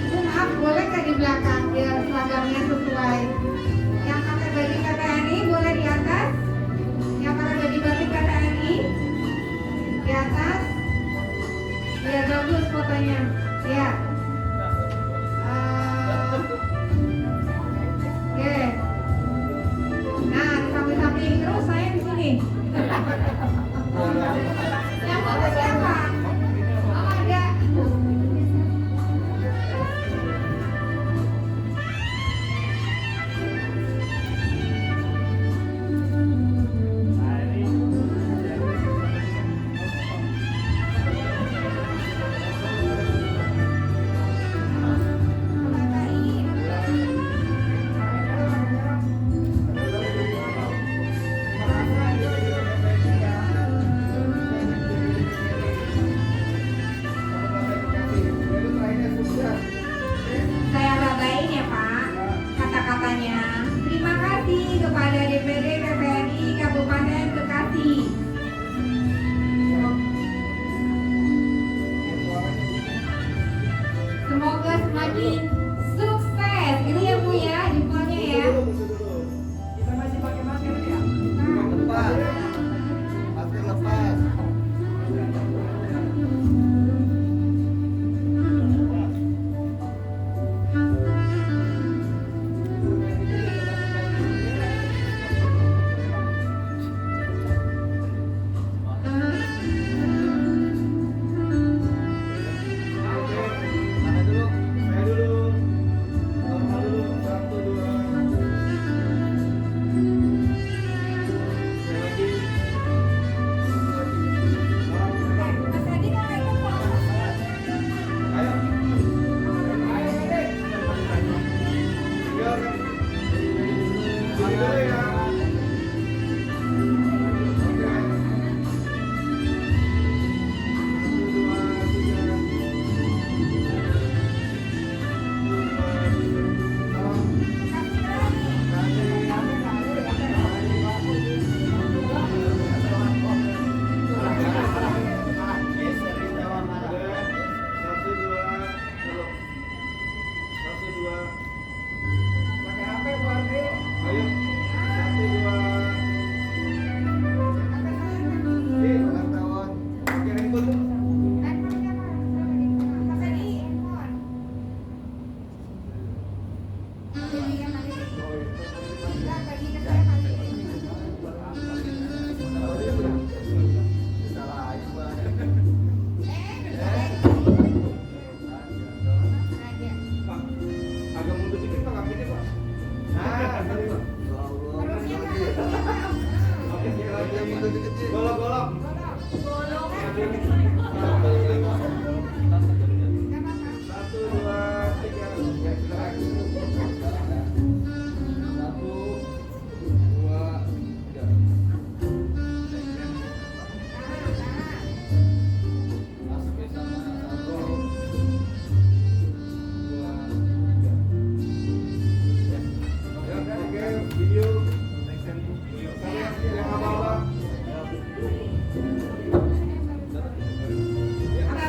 Bu maaf boleh nggak di belakang biar seragamnya sesuai. Yang pakai baju PTNI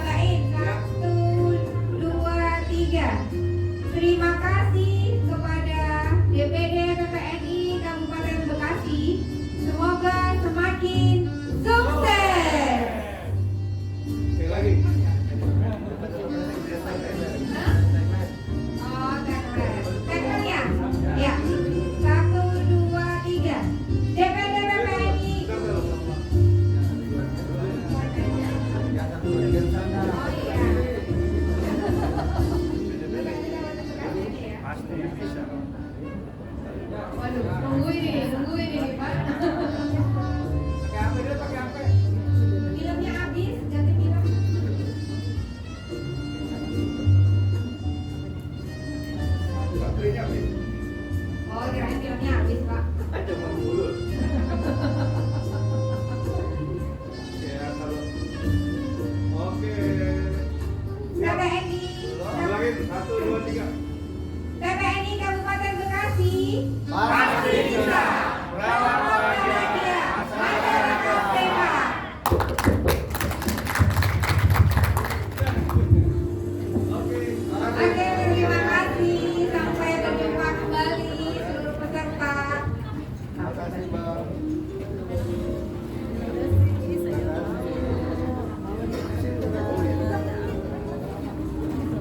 Baik, 1, 2, 3. Terima kasih kepada DPD PPNI Kabupaten Bekasi. Semoga semakin sukses. Oh, teknik ya? Ya. 1, 2, 3. DPD PPNI. Oh iya. Waduh, tungguin ini, Pak. Filmnya habis, ganti film. Oh, kirain filmnya habis, Pak. PPNI. PPNI Kabupaten Bekasi. Pasti bisa. Berawal bahagia. Masyarakat sehat. Oke, terima kasih. Sampai berjumpa kembali seluruh peserta.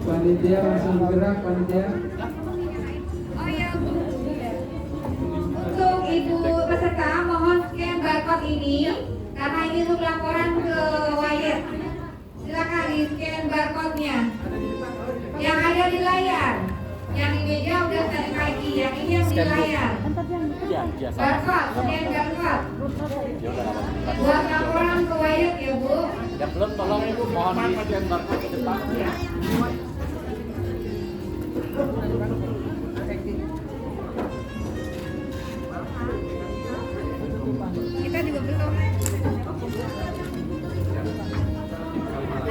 Panitia langsung bergerak, panitia.
Oh ya, untuk ibu peserta mohon scan barcode ini karena ini untuk laporan ke wayar. Silakan di scan barcode-nya. Yang ada di layar, yang di meja udah tadi pagi, yang ini yang di layar. Barcode, scan barcode. Buat laporan ke wayar ya Bu.
Yang belum tolong ibu mohon di scan barcode ke depan.